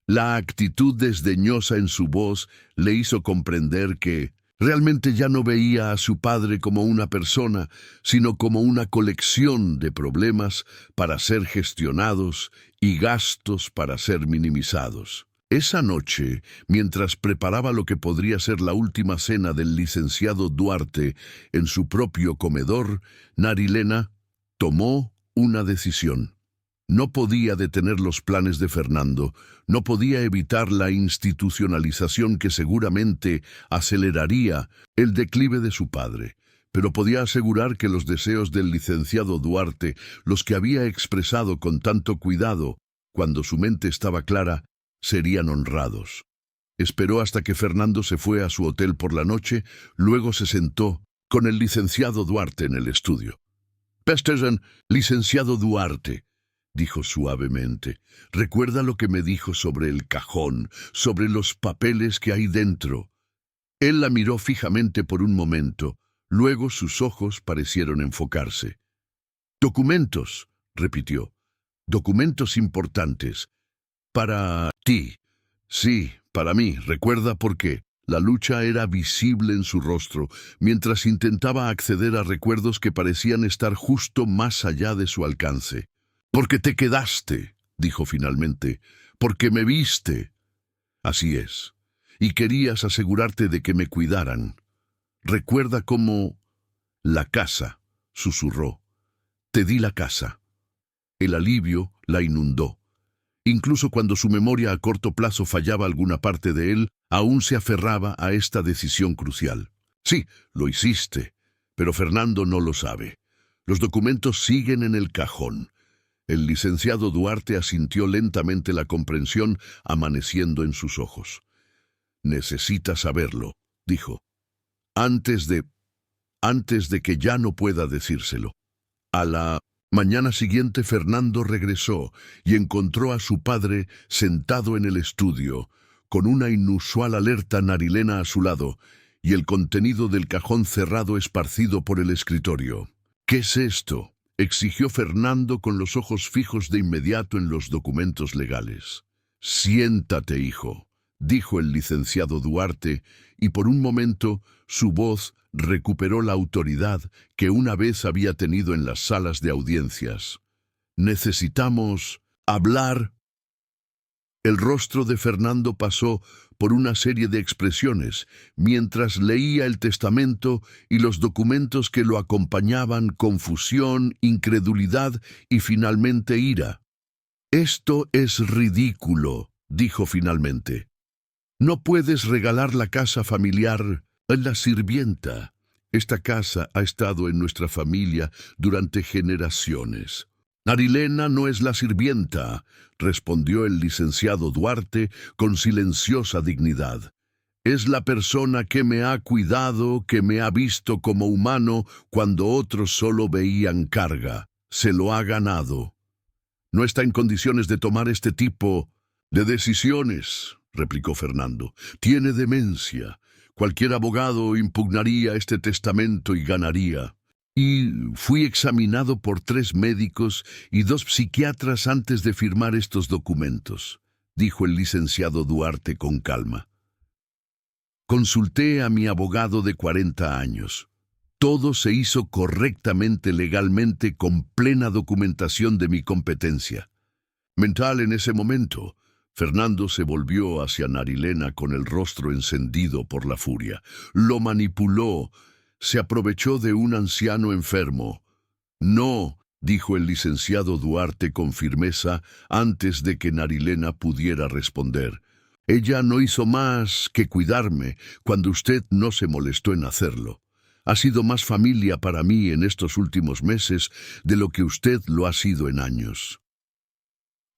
La actitud desdeñosa en su voz le hizo comprender que realmente ya no veía a su padre como una persona, sino como una colección de problemas para ser gestionados y gastos para ser minimizados. Esa noche, mientras preparaba lo que podría ser la última cena del licenciado Duarte en su propio comedor, Narilena tomó una decisión. No podía detener los planes de Fernando, no podía evitar la institucionalización que seguramente aceleraría el declive de su padre, pero podía asegurar que los deseos del licenciado Duarte, los que había expresado con tanto cuidado cuando su mente estaba clara, serían honrados. Esperó hasta que Fernando se fue a su hotel por la noche, luego se sentó con el licenciado Duarte en el estudio. «Pestersen, licenciado Duarte», dijo suavemente, «recuerda lo que me dijo sobre el cajón, sobre los papeles que hay dentro». Él la miró fijamente por un momento, luego sus ojos parecieron enfocarse. «Documentos», repitió, «documentos importantes. Para ti». «Sí, para mí. ¿Recuerda por qué?». La lucha era visible en su rostro, mientras intentaba acceder a recuerdos que parecían estar justo más allá de su alcance. «Porque te quedaste», dijo finalmente, «porque me viste». «Así es. Y querías asegurarte de que me cuidaran. Recuerda cómo...». «La casa», susurró. «Te di la casa». El alivio la inundó. Incluso cuando su memoria a corto plazo fallaba alguna parte de él, aún se aferraba a esta decisión crucial. «Sí, lo hiciste, pero Fernando no lo sabe. Los documentos siguen en el cajón». El licenciado Duarte asintió lentamente, la comprensión amaneciendo en sus ojos. «Necesita saberlo», dijo, antes de que ya no pueda decírselo». A la mañana siguiente Fernando regresó y encontró a su padre sentado en el estudio, con una inusual alerta Narilena a su lado y el contenido del cajón cerrado esparcido por el escritorio. «¿Qué es esto?», exigió Fernando con los ojos fijos de inmediato en los documentos legales. «Siéntate, hijo», dijo el licenciado Duarte, y por un momento su voz recuperó la autoridad que una vez había tenido en las salas de audiencias. «Necesitamos hablar». El rostro de Fernando pasó por una serie de expresiones mientras leía el testamento y los documentos que lo acompañaban: confusión, incredulidad y finalmente ira. «Esto es ridículo», dijo finalmente. «No puedes regalar la casa familiar a la sirvienta. Esta casa ha estado en nuestra familia durante generaciones». «Narilena no es la sirvienta», respondió el licenciado Duarte con silenciosa dignidad. «Es la persona que me ha cuidado, que me ha visto como humano cuando otros solo veían carga. Se lo ha ganado. No está en condiciones de tomar este tipo de decisiones», replicó Fernando. «Tiene demencia. Cualquier abogado impugnaría este testamento y ganaría. Y fui examinado por 3 médicos y 2 psiquiatras antes de firmar estos documentos», dijo el licenciado Duarte con calma. «Consulté a mi abogado de 40 años. Todo se hizo correctamente, legalmente, con plena documentación de mi competencia mental en ese momento». Fernando se volvió hacia Narilena con el rostro encendido por la furia. Lo manipuló, se aprovechó de un anciano enfermo. No, dijo el licenciado Duarte con firmeza antes de que Narilena pudiera responder. Ella no hizo más que cuidarme cuando usted no se molestó en hacerlo. Ha sido más familia para mí en estos últimos meses de lo que usted lo ha sido en años.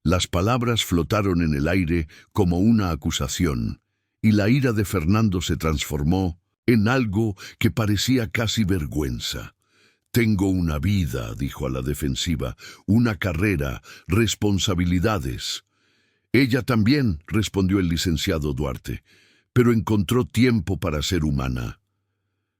Las palabras flotaron en el aire como una acusación, y la ira de Fernando se transformó en algo que parecía casi vergüenza. Tengo una vida, dijo a la defensiva, una carrera, responsabilidades. Ella también, respondió el licenciado Duarte, pero encontró tiempo para ser humana.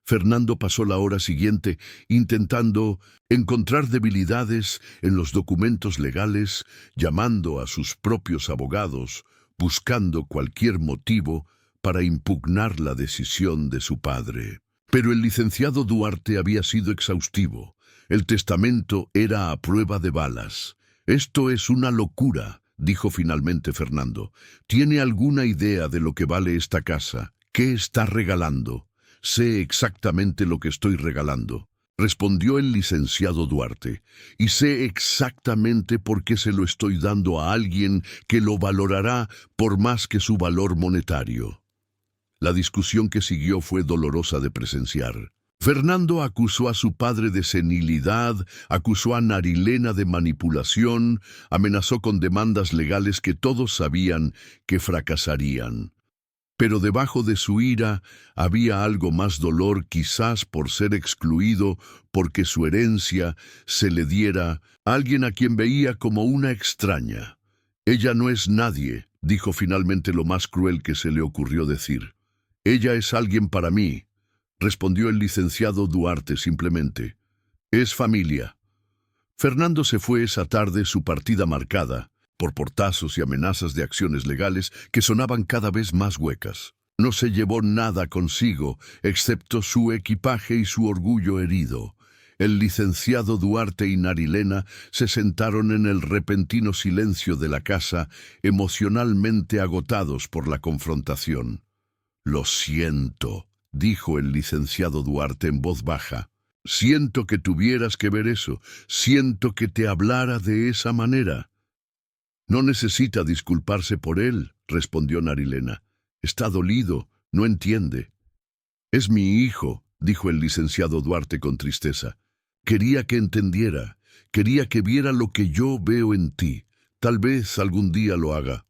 Fernando pasó la hora siguiente intentando encontrar debilidades en los documentos legales, llamando a sus propios abogados, buscando cualquier motivo para impugnar la decisión de su padre. Pero el licenciado Duarte había sido exhaustivo. El testamento era a prueba de balas. Esto es una locura, dijo finalmente Fernando. ¿Tiene alguna idea de lo que vale esta casa? ¿Qué está regalando? Sé exactamente lo que estoy regalando, respondió el licenciado Duarte, y sé exactamente por qué se lo estoy dando a alguien que lo valorará por más que su valor monetario. La discusión que siguió fue dolorosa de presenciar. Fernando acusó a su padre de senilidad, acusó a Narilena de manipulación, amenazó con demandas legales que todos sabían que fracasarían. Pero debajo de su ira había algo más dolor, quizás por ser excluido, porque su herencia se le diera a alguien a quien veía como una extraña. Ella no es nadie, dijo finalmente lo más cruel que se le ocurrió decir. Ella es alguien para mí, respondió el licenciado Duarte simplemente. Es familia. Fernando se fue esa tarde, su partida marcada por portazos y amenazas de acciones legales que sonaban cada vez más huecas. No se llevó nada consigo, excepto su equipaje y su orgullo herido. El licenciado Duarte y Narilena se sentaron en el repentino silencio de la casa, emocionalmente agotados por la confrontación. «Lo siento», dijo el licenciado Duarte en voz baja. «Siento que tuvieras que ver eso. Siento que te hablara de esa manera». «No necesita disculparse por él», respondió Narilena. «Está dolido, no entiende». «Es mi hijo», dijo el licenciado Duarte con tristeza. «Quería que entendiera, quería que viera lo que yo veo en ti. Tal vez algún día lo haga».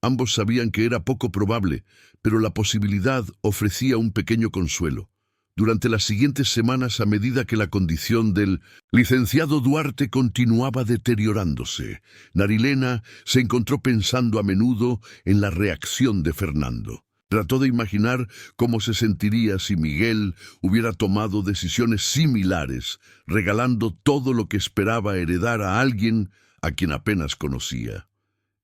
Ambos sabían que era poco probable, pero la posibilidad ofrecía un pequeño consuelo. Durante las siguientes semanas, a medida que la condición del licenciado Duarte continuaba deteriorándose, Narilena se encontró pensando a menudo en la reacción de Fernando. Trató de imaginar cómo se sentiría si Miguel hubiera tomado decisiones similares, regalando todo lo que esperaba heredar a alguien a quien apenas conocía.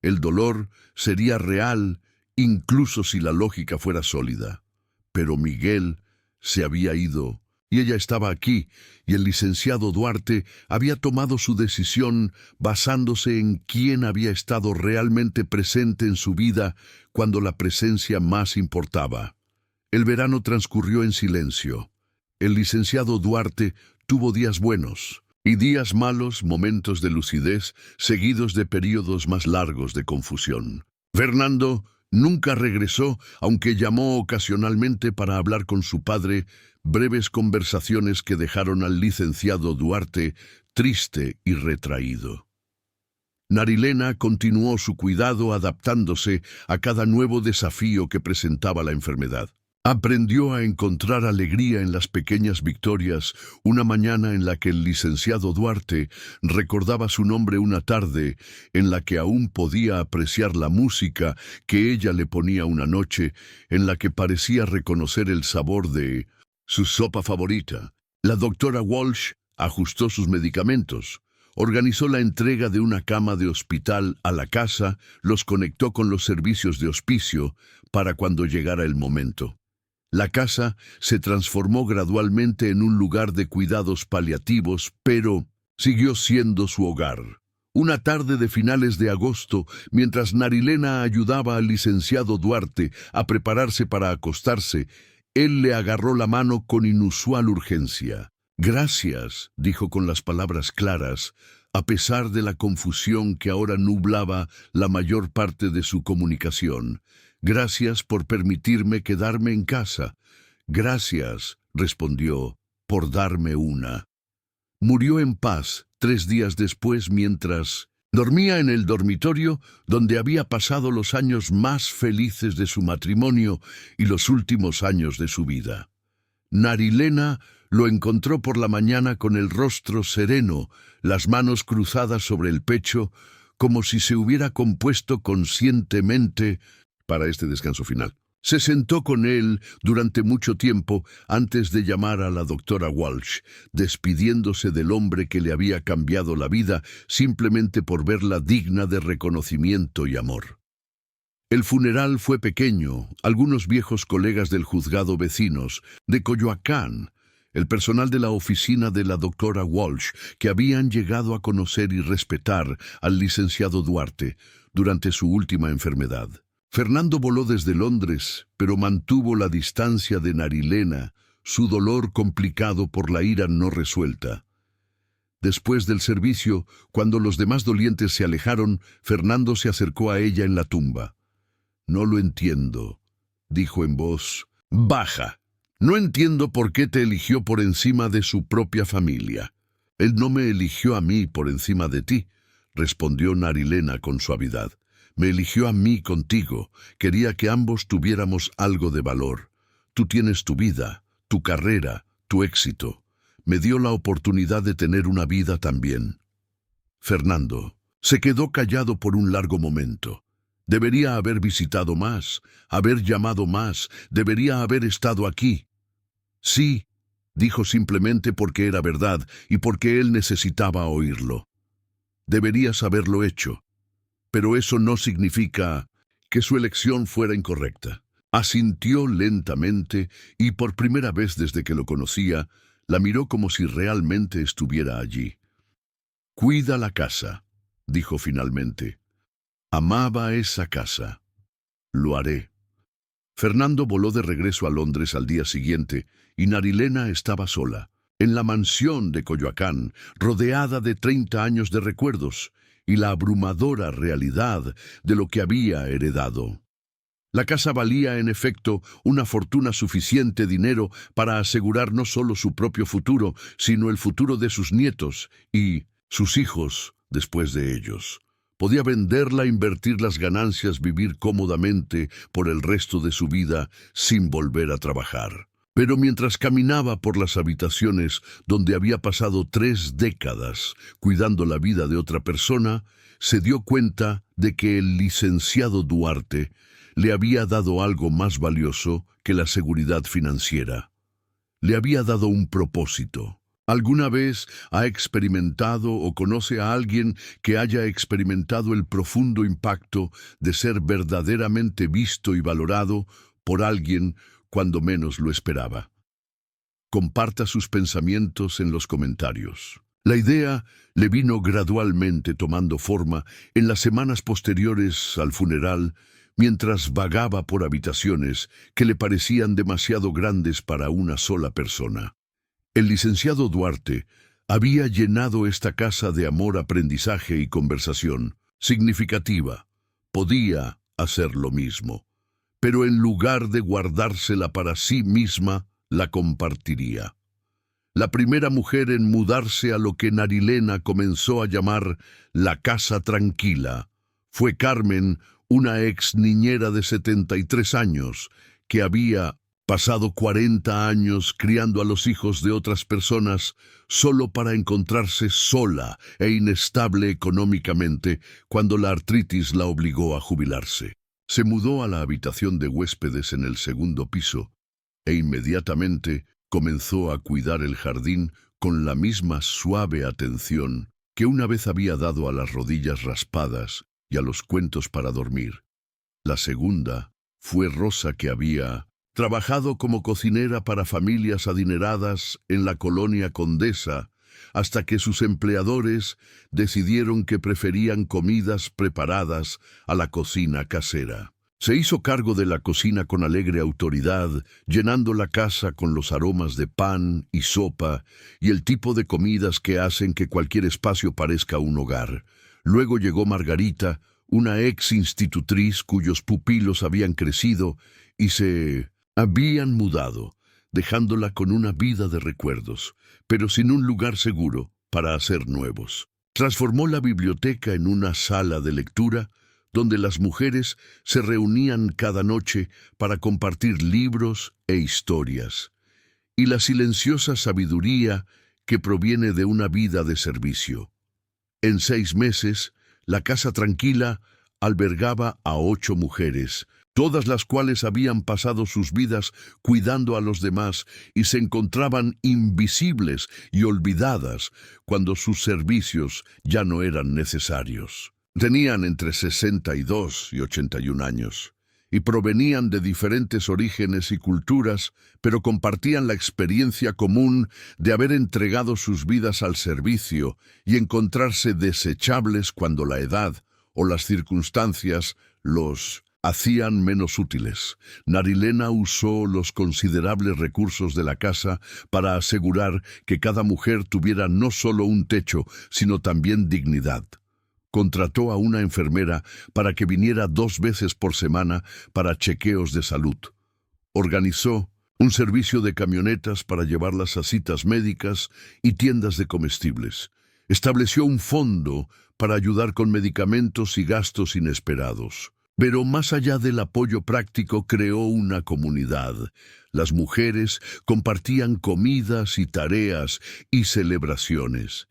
El dolor sería real, incluso si la lógica fuera sólida. Pero Miguel se había ido, y ella estaba aquí, y el licenciado Duarte había tomado su decisión basándose en quién había estado realmente presente en su vida cuando la presencia más importaba. El verano transcurrió en silencio. El licenciado Duarte tuvo días buenos y días malos, momentos de lucidez, seguidos de períodos más largos de confusión. Fernando nunca regresó, aunque llamó ocasionalmente para hablar con su padre, breves conversaciones que dejaron al licenciado Duarte triste y retraído. Narilena continuó su cuidado adaptándose a cada nuevo desafío que presentaba la enfermedad. Aprendió a encontrar alegría en las pequeñas victorias, una mañana en la que el licenciado Duarte recordaba su nombre, una tarde en la que aún podía apreciar la música que ella le ponía una noche, en la que parecía reconocer el sabor de su sopa favorita. La doctora Walsh ajustó sus medicamentos, organizó la entrega de una cama de hospital a la casa, los conectó con los servicios de hospicio para cuando llegara el momento. La casa se transformó gradualmente en un lugar de cuidados paliativos, pero siguió siendo su hogar. Una tarde de finales de agosto, mientras Narilena ayudaba al licenciado Duarte a prepararse para acostarse, él le agarró la mano con inusual urgencia. «Gracias», dijo con las palabras claras, a pesar de la confusión que ahora nublaba la mayor parte de su comunicación. «Gracias por permitirme quedarme en casa». «Gracias», respondió, «por darme una». Murió en paz 3 días después mientras dormía en el dormitorio donde había pasado los años más felices de su matrimonio y los últimos años de su vida. Narilena lo encontró por la mañana con el rostro sereno, las manos cruzadas sobre el pecho, como si se hubiera compuesto conscientemente para este descanso final. Se sentó con él durante mucho tiempo antes de llamar a la doctora Walsh, despidiéndose del hombre que le había cambiado la vida simplemente por verla digna de reconocimiento y amor. El funeral fue pequeño. Algunos viejos colegas del juzgado vecinos, de Coyoacán, el personal de la oficina de la doctora Walsh, que habían llegado a conocer y respetar al licenciado Duarte durante su última enfermedad. Fernando voló desde Londres, pero mantuvo la distancia de Narilena, su dolor complicado por la ira no resuelta. Después del servicio, cuando los demás dolientes se alejaron, Fernando se acercó a ella en la tumba. «No lo entiendo», dijo en voz baja. «No entiendo por qué te eligió por encima de su propia familia». «Él no me eligió a mí por encima de ti», respondió Narilena con suavidad. «Me eligió a mí contigo. Quería que ambos tuviéramos algo de valor. Tú tienes tu vida, tu carrera, tu éxito. Me dio la oportunidad de tener una vida también». Fernando se quedó callado por un largo momento. Debería haber visitado más, haber llamado más, debería haber estado aquí. «Sí», dijo simplemente porque era verdad y porque él necesitaba oírlo. «Deberías haberlo hecho». Pero eso no significa que su elección fuera incorrecta. Asintió lentamente y por primera vez desde que lo conocía, la miró como si realmente estuviera allí. «Cuida la casa», dijo finalmente. «Amaba esa casa. Lo haré». Fernando voló de regreso a Londres al día siguiente y Narilena estaba sola, en la mansión de Coyoacán, rodeada de 30 años de recuerdos y la abrumadora realidad de lo que había heredado. La casa valía, en efecto, una fortuna suficiente dinero para asegurar no solo su propio futuro, sino el futuro de sus nietos y sus hijos después de ellos. Podía venderla, invertir las ganancias, vivir cómodamente por el resto de su vida sin volver a trabajar. Pero mientras caminaba por las habitaciones donde había pasado 3 décadas cuidando la vida de otra persona, se dio cuenta de que el licenciado Duarte le había dado algo más valioso que la seguridad financiera. Le había dado un propósito. ¿Alguna vez ha experimentado o conoce a alguien que haya experimentado el profundo impacto de ser verdaderamente visto y valorado por alguien cuando menos lo esperaba? Comparta sus pensamientos en los comentarios. La idea le vino gradualmente tomando forma en las semanas posteriores al funeral, mientras vagaba por habitaciones que le parecían demasiado grandes para una sola persona. El licenciado Duarte había llenado esta casa de amor, aprendizaje y conversación significativa. Podía hacer lo mismo, pero en lugar de guardársela para sí misma, la compartiría. La primera mujer en mudarse a lo que Narilena comenzó a llamar la casa tranquila fue Carmen, una ex niñera de 73 años, que había pasado 40 años criando a los hijos de otras personas solo para encontrarse sola e inestable económicamente cuando la artritis la obligó a jubilarse. Se mudó a la habitación de huéspedes en el 2º piso e inmediatamente comenzó a cuidar el jardín con la misma suave atención que una vez había dado a las rodillas raspadas y a los cuentos para dormir. La segunda fue Rosa, que había trabajado como cocinera para familias adineradas en la colonia Condesa hasta que sus empleadores decidieron que preferían comidas preparadas a la cocina casera. Se hizo cargo de la cocina con alegre autoridad, llenando la casa con los aromas de pan y sopa y el tipo de comidas que hacen que cualquier espacio parezca un hogar. Luego llegó Margarita, una ex institutriz cuyos pupilos habían crecido y se habían mudado, dejándola con una vida de recuerdos, pero sin un lugar seguro para hacer nuevos. Transformó la biblioteca en una sala de lectura donde las mujeres se reunían cada noche para compartir libros e historias, y la silenciosa sabiduría que proviene de una vida de servicio. En 6 meses, la casa tranquila albergaba a 8 mujeres, todas las cuales habían pasado sus vidas cuidando a los demás y se encontraban invisibles y olvidadas cuando sus servicios ya no eran necesarios. Tenían entre 62 y 81 años y provenían de diferentes orígenes y culturas, pero compartían la experiencia común de haber entregado sus vidas al servicio y encontrarse desechables cuando la edad o las circunstancias los hacían menos útiles. Narilena usó los considerables recursos de la casa para asegurar que cada mujer tuviera no solo un techo, sino también dignidad. Contrató a una enfermera para que viniera 2 veces por semana para chequeos de salud. Organizó un servicio de camionetas para llevarlas a citas médicas y tiendas de comestibles. Estableció un fondo para ayudar con medicamentos y gastos inesperados. Pero más allá del apoyo práctico, creó una comunidad. Las mujeres compartían comidas y tareas y celebraciones.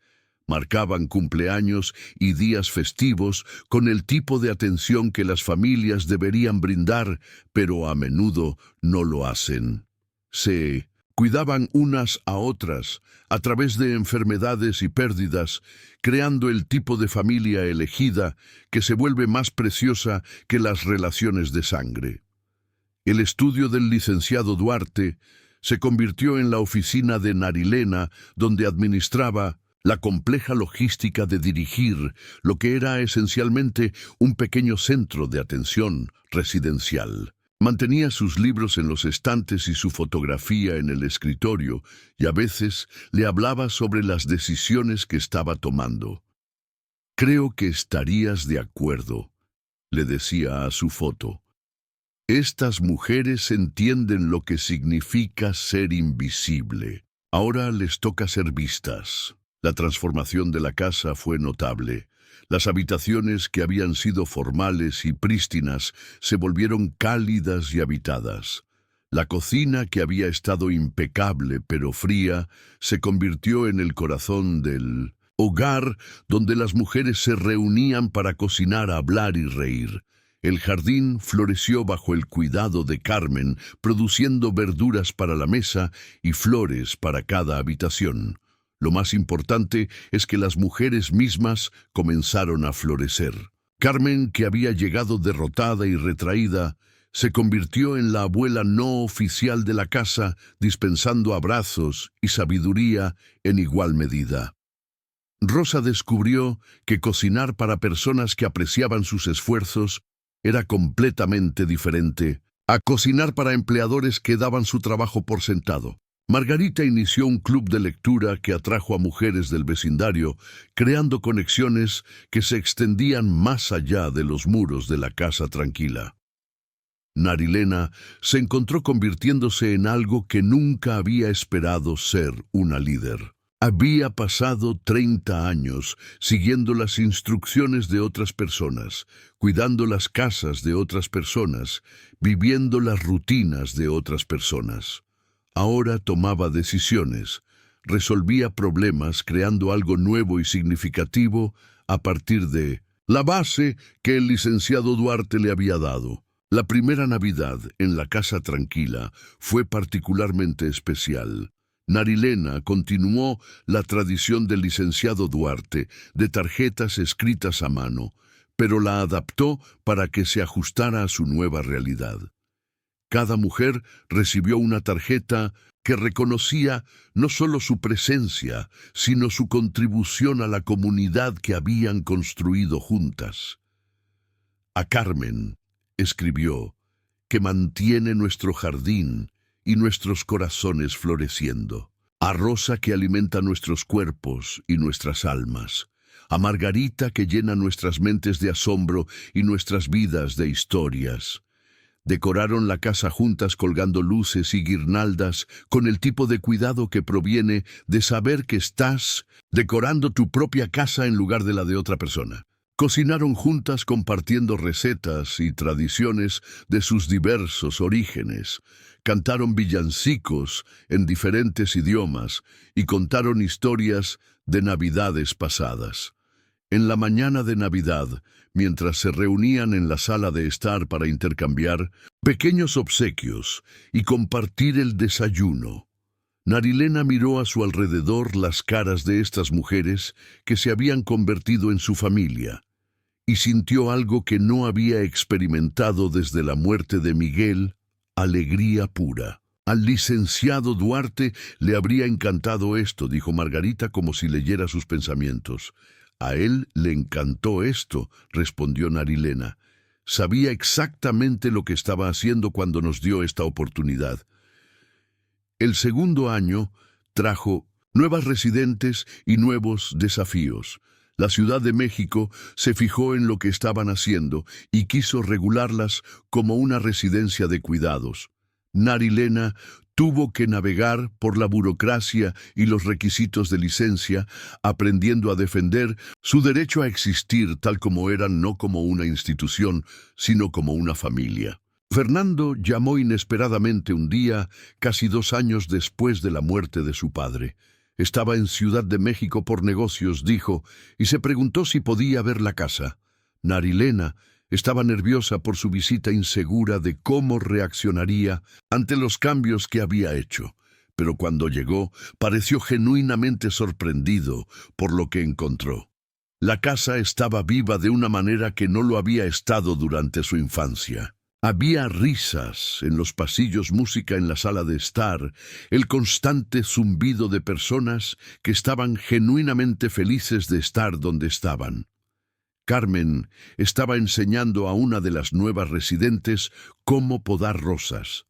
Marcaban cumpleaños y días festivos con el tipo de atención que las familias deberían brindar, pero a menudo no lo hacen. Se cuidaban unas a otras a través de enfermedades y pérdidas, creando el tipo de familia elegida que se vuelve más preciosa que las relaciones de sangre. El estudio del licenciado Duarte se convirtió en la oficina de Narilena, donde administraba la compleja logística de dirigir lo que era esencialmente un pequeño centro de atención residencial. Mantenía sus libros en los estantes y su fotografía en el escritorio, y a veces le hablaba sobre las decisiones que estaba tomando. «Creo que estarías de acuerdo», le decía a su foto. «Estas mujeres entienden lo que significa ser invisible. Ahora les toca ser vistas». La transformación de la casa fue notable. Las habitaciones que habían sido formales y prístinas se volvieron cálidas y habitadas. La cocina, que había estado impecable pero fría, se convirtió en el corazón del hogar donde las mujeres se reunían para cocinar, hablar y reír. El jardín floreció bajo el cuidado de Carmen, produciendo verduras para la mesa y flores para cada habitación. Lo más importante es que las mujeres mismas comenzaron a florecer. Carmen, que había llegado derrotada y retraída, se convirtió en la abuela no oficial de la casa, dispensando abrazos y sabiduría en igual medida. Rosa descubrió que cocinar para personas que apreciaban sus esfuerzos era completamente diferente a cocinar para empleadores que daban su trabajo por sentado. Margarita inició un club de lectura que atrajo a mujeres del vecindario, creando conexiones que se extendían más allá de los muros de la casa tranquila. Narilena se encontró convirtiéndose en algo que nunca había esperado ser: una líder. Había pasado 30 años siguiendo las instrucciones de otras personas, cuidando las casas de otras personas, viviendo las rutinas de otras personas. Ahora tomaba decisiones, resolvía problemas creando algo nuevo y significativo a partir de la base que el licenciado Duarte le había dado. La primera Navidad en la casa tranquila fue particularmente especial. Narilena continuó la tradición del licenciado Duarte de tarjetas escritas a mano, pero la adaptó para que se ajustara a su nueva realidad. Cada mujer recibió una tarjeta que reconocía no solo su presencia, sino su contribución a la comunidad que habían construido juntas. A Carmen, escribió, que mantiene nuestro jardín y nuestros corazones floreciendo. A Rosa, que alimenta nuestros cuerpos y nuestras almas. A Margarita, que llena nuestras mentes de asombro y nuestras vidas de historias. Decoraron la casa juntas colgando luces y guirnaldas con el tipo de cuidado que proviene de saber que estás decorando tu propia casa en lugar de la de otra persona. Cocinaron juntas compartiendo recetas y tradiciones de sus diversos orígenes. Cantaron villancicos en diferentes idiomas y contaron historias de Navidades pasadas. En la mañana de Navidad, mientras se reunían en la sala de estar para intercambiar pequeños obsequios y compartir el desayuno, Narilena miró a su alrededor las caras de estas mujeres que se habían convertido en su familia y sintió algo que no había experimentado desde la muerte de Miguel: alegría pura. Al licenciado Duarte le habría encantado esto, dijo Margarita como si leyera sus pensamientos. A él le encantó esto, respondió Narilena. Sabía exactamente lo que estaba haciendo cuando nos dio esta oportunidad. El segundo año trajo nuevas residentes y nuevos desafíos. La Ciudad de México se fijó en lo que estaban haciendo y quiso regularlas como una residencia de cuidados. Narilena tuvo que navegar por la burocracia y los requisitos de licencia, aprendiendo a defender su derecho a existir tal como eran, no como una institución, sino como una familia. Fernando llamó inesperadamente un día, casi 2 años después de la muerte de su padre. Estaba en Ciudad de México por negocios, dijo, y se preguntó si podía ver la casa. Narilena estaba nerviosa por su visita, insegura de cómo reaccionaría ante los cambios que había hecho. Pero cuando llegó, pareció genuinamente sorprendido por lo que encontró. La casa estaba viva de una manera que no lo había estado durante su infancia. Había risas en los pasillos, música en la sala de estar, el constante zumbido de personas que estaban genuinamente felices de estar donde estaban. Carmen estaba enseñando a una de las nuevas residentes cómo podar rosas.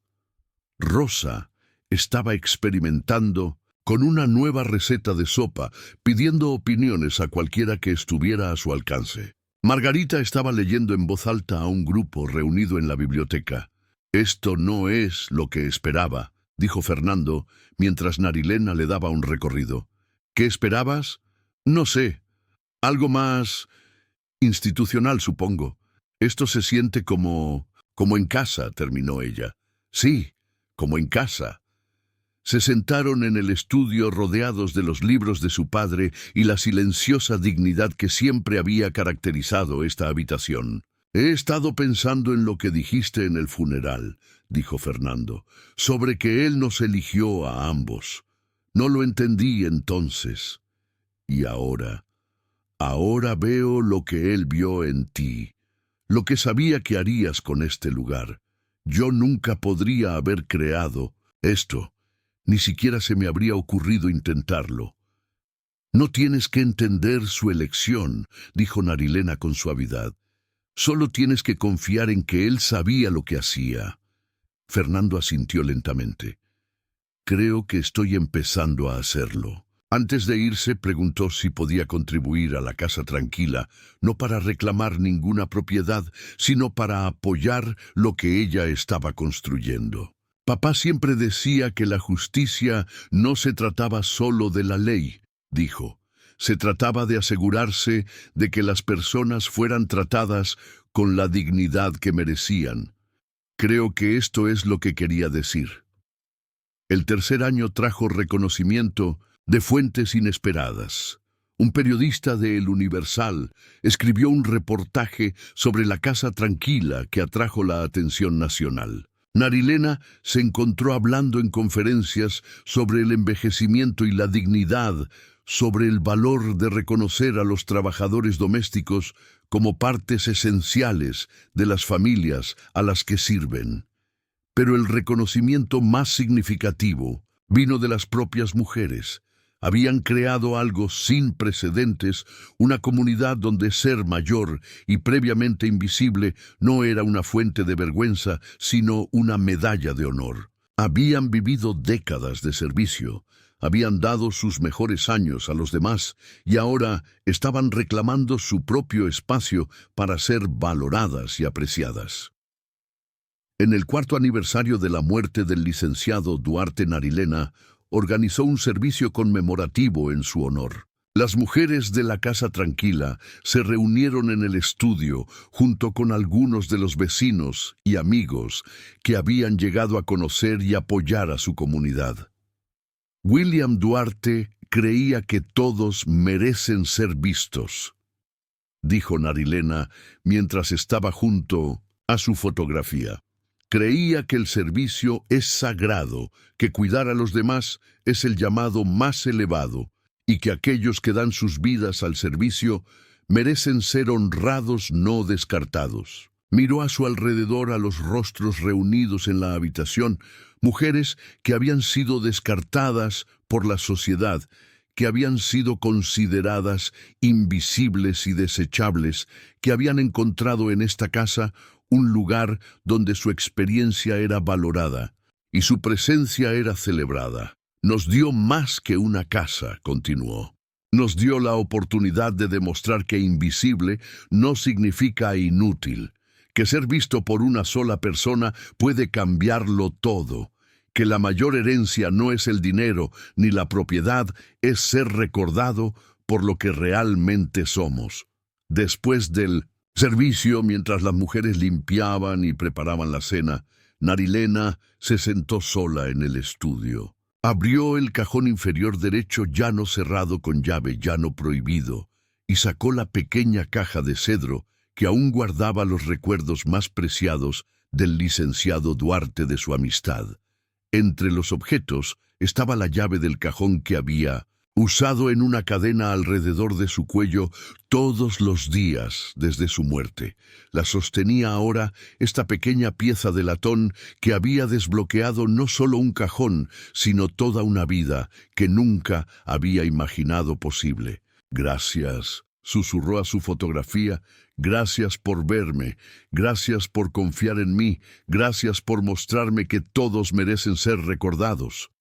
Rosa estaba experimentando con una nueva receta de sopa, pidiendo opiniones a cualquiera que estuviera a su alcance. Margarita estaba leyendo en voz alta a un grupo reunido en la biblioteca. «Esto no es lo que esperaba», dijo Fernando, mientras Narilena le daba un recorrido. «¿Qué esperabas?» «No sé. Algo más institucional, supongo. Esto se siente como en casa», terminó ella. «Sí, como en casa». Se sentaron en el estudio rodeados de los libros de su padre y la silenciosa dignidad que siempre había caracterizado esta habitación. «He estado pensando en lo que dijiste en el funeral», dijo Fernando, «sobre que él nos eligió a ambos. No lo entendí entonces. Y ahora veo lo que él vio en ti, lo que sabía que harías con este lugar. Yo nunca podría haber creado esto. Ni siquiera se me habría ocurrido intentarlo». «No tienes que entender su elección», dijo Narilena con suavidad. «Solo tienes que confiar en que él sabía lo que hacía». Fernando asintió lentamente. «Creo que estoy empezando a hacerlo». Antes de irse, preguntó si podía contribuir a la Casa Tranquila, no para reclamar ninguna propiedad, sino para apoyar lo que ella estaba construyendo. «Papá siempre decía que la justicia no se trataba solo de la ley», dijo. «Se trataba de asegurarse de que las personas fueran tratadas con la dignidad que merecían. Creo que esto es lo que quería decir». El tercer año trajo reconocimiento de fuentes inesperadas. Un periodista de El Universal escribió un reportaje sobre la Casa Tranquila que atrajo la atención nacional. Narilena se encontró hablando en conferencias sobre el envejecimiento y la dignidad, sobre el valor de reconocer a los trabajadores domésticos como partes esenciales de las familias a las que sirven. Pero el reconocimiento más significativo vino de las propias mujeres. Habían creado algo sin precedentes, una comunidad donde ser mayor y previamente invisible no era una fuente de vergüenza, sino una medalla de honor. Habían vivido décadas de servicio, habían dado sus mejores años a los demás y ahora estaban reclamando su propio espacio para ser valoradas y apreciadas. En el 4º aniversario de la muerte del licenciado Duarte Narilena, organizó un servicio conmemorativo en su honor. Las mujeres de la Casa Tranquila se reunieron en el estudio junto con algunos de los vecinos y amigos que habían llegado a conocer y apoyar a su comunidad. William Duarte creía que todos merecen ser vistos, dijo Narilena mientras estaba junto a su fotografía. Creía que el servicio es sagrado, que cuidar a los demás es el llamado más elevado y que aquellos que dan sus vidas al servicio merecen ser honrados, no descartados. Miró a su alrededor a los rostros reunidos en la habitación, mujeres que habían sido descartadas por la sociedad, que habían sido consideradas invisibles y desechables, que habían encontrado en esta casa un lugar donde su experiencia era valorada y su presencia era celebrada. Nos dio más que una casa, continuó. Nos dio la oportunidad de demostrar que invisible no significa inútil, que ser visto por una sola persona puede cambiarlo todo, que la mayor herencia no es el dinero ni la propiedad, es ser recordado por lo que realmente somos. Después del servicio, mientras las mujeres limpiaban y preparaban la cena, Narilena se sentó sola en el estudio. Abrió el cajón inferior derecho llano cerrado con llave, llano prohibido, y sacó la pequeña caja de cedro que aún guardaba los recuerdos más preciados del licenciado Duarte de su amistad. Entre los objetos estaba la llave del cajón que había usado en una cadena alrededor de su cuello todos los días desde su muerte. La sostenía ahora esta pequeña pieza de latón que había desbloqueado no solo un cajón, sino toda una vida que nunca había imaginado posible. Gracias, susurró a su fotografía. Gracias por verme, gracias por confiar en mí, gracias por mostrarme que todos merecen ser recordados.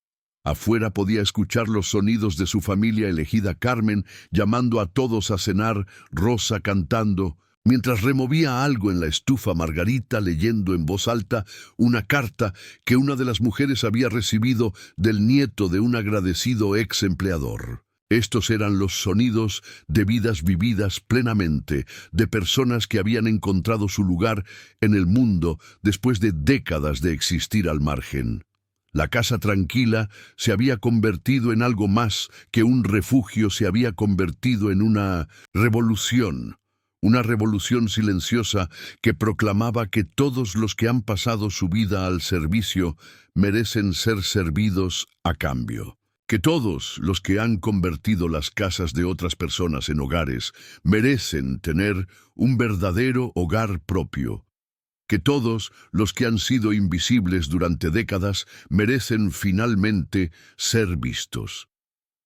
Afuera podía escuchar los sonidos de su familia elegida Carmen, llamando a todos a cenar, Rosa cantando, mientras removía algo en la estufa Margarita leyendo en voz alta una carta que una de las mujeres había recibido del nieto de un agradecido ex empleador. Estos eran los sonidos de vidas vividas plenamente, de personas que habían encontrado su lugar en el mundo después de décadas de existir al margen. La Casa Tranquila se había convertido en algo más que un refugio, se había convertido en una revolución silenciosa que proclamaba que todos los que han pasado su vida al servicio merecen ser servidos a cambio. Que todos los que han convertido las casas de otras personas en hogares merecen tener un verdadero hogar propio. Que todos los que han sido invisibles durante décadas merecen finalmente ser vistos.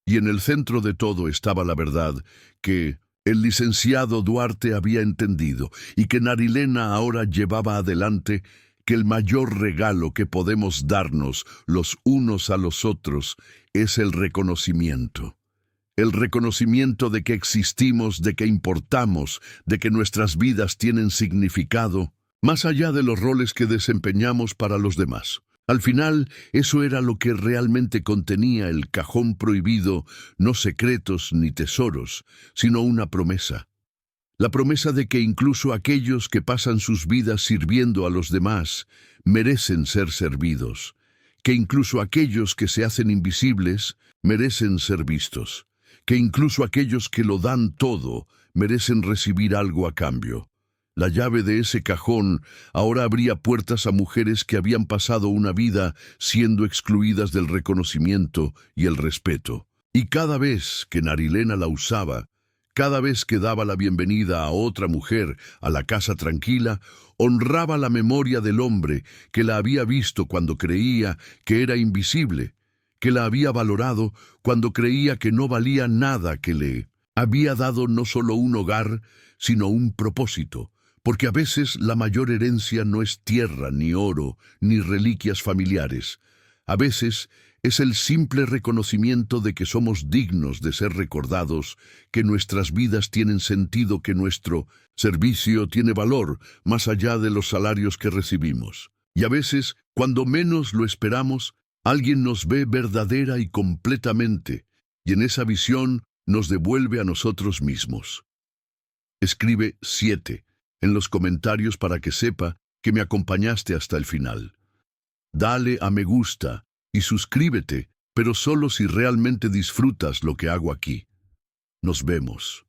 Y en el centro de todo estaba la verdad que el licenciado Duarte había entendido y que Narilena ahora llevaba adelante, que el mayor regalo que podemos darnos los unos a los otros es el reconocimiento. El reconocimiento de que existimos, de que importamos, de que nuestras vidas tienen significado, más allá de los roles que desempeñamos para los demás. Al final, eso era lo que realmente contenía el cajón prohibido, no secretos ni tesoros, sino una promesa. La promesa de que incluso aquellos que pasan sus vidas sirviendo a los demás merecen ser servidos, que incluso aquellos que se hacen invisibles merecen ser vistos, que incluso aquellos que lo dan todo merecen recibir algo a cambio. La llave de ese cajón ahora abría puertas a mujeres que habían pasado una vida siendo excluidas del reconocimiento y el respeto. Y cada vez que Narilena la usaba, Cada vez que daba la bienvenida a otra mujer a la casa tranquila, honraba la memoria del hombre que la había visto cuando creía que era invisible, que la había valorado cuando creía que no valía nada, que le había dado no solo un hogar, sino un propósito, porque a veces la mayor herencia no es tierra, ni oro, ni reliquias familiares. A veces es el simple reconocimiento de que somos dignos de ser recordados, que nuestras vidas tienen sentido, que nuestro servicio tiene valor más allá de los salarios que recibimos. Y a veces, cuando menos lo esperamos, alguien nos ve verdadera y completamente, y en esa visión nos devuelve a nosotros mismos. Escribe 7 en los comentarios para que sepa que me acompañaste hasta el final. Dale a me gusta y suscríbete, pero solo si realmente disfrutas lo que hago aquí. Nos vemos.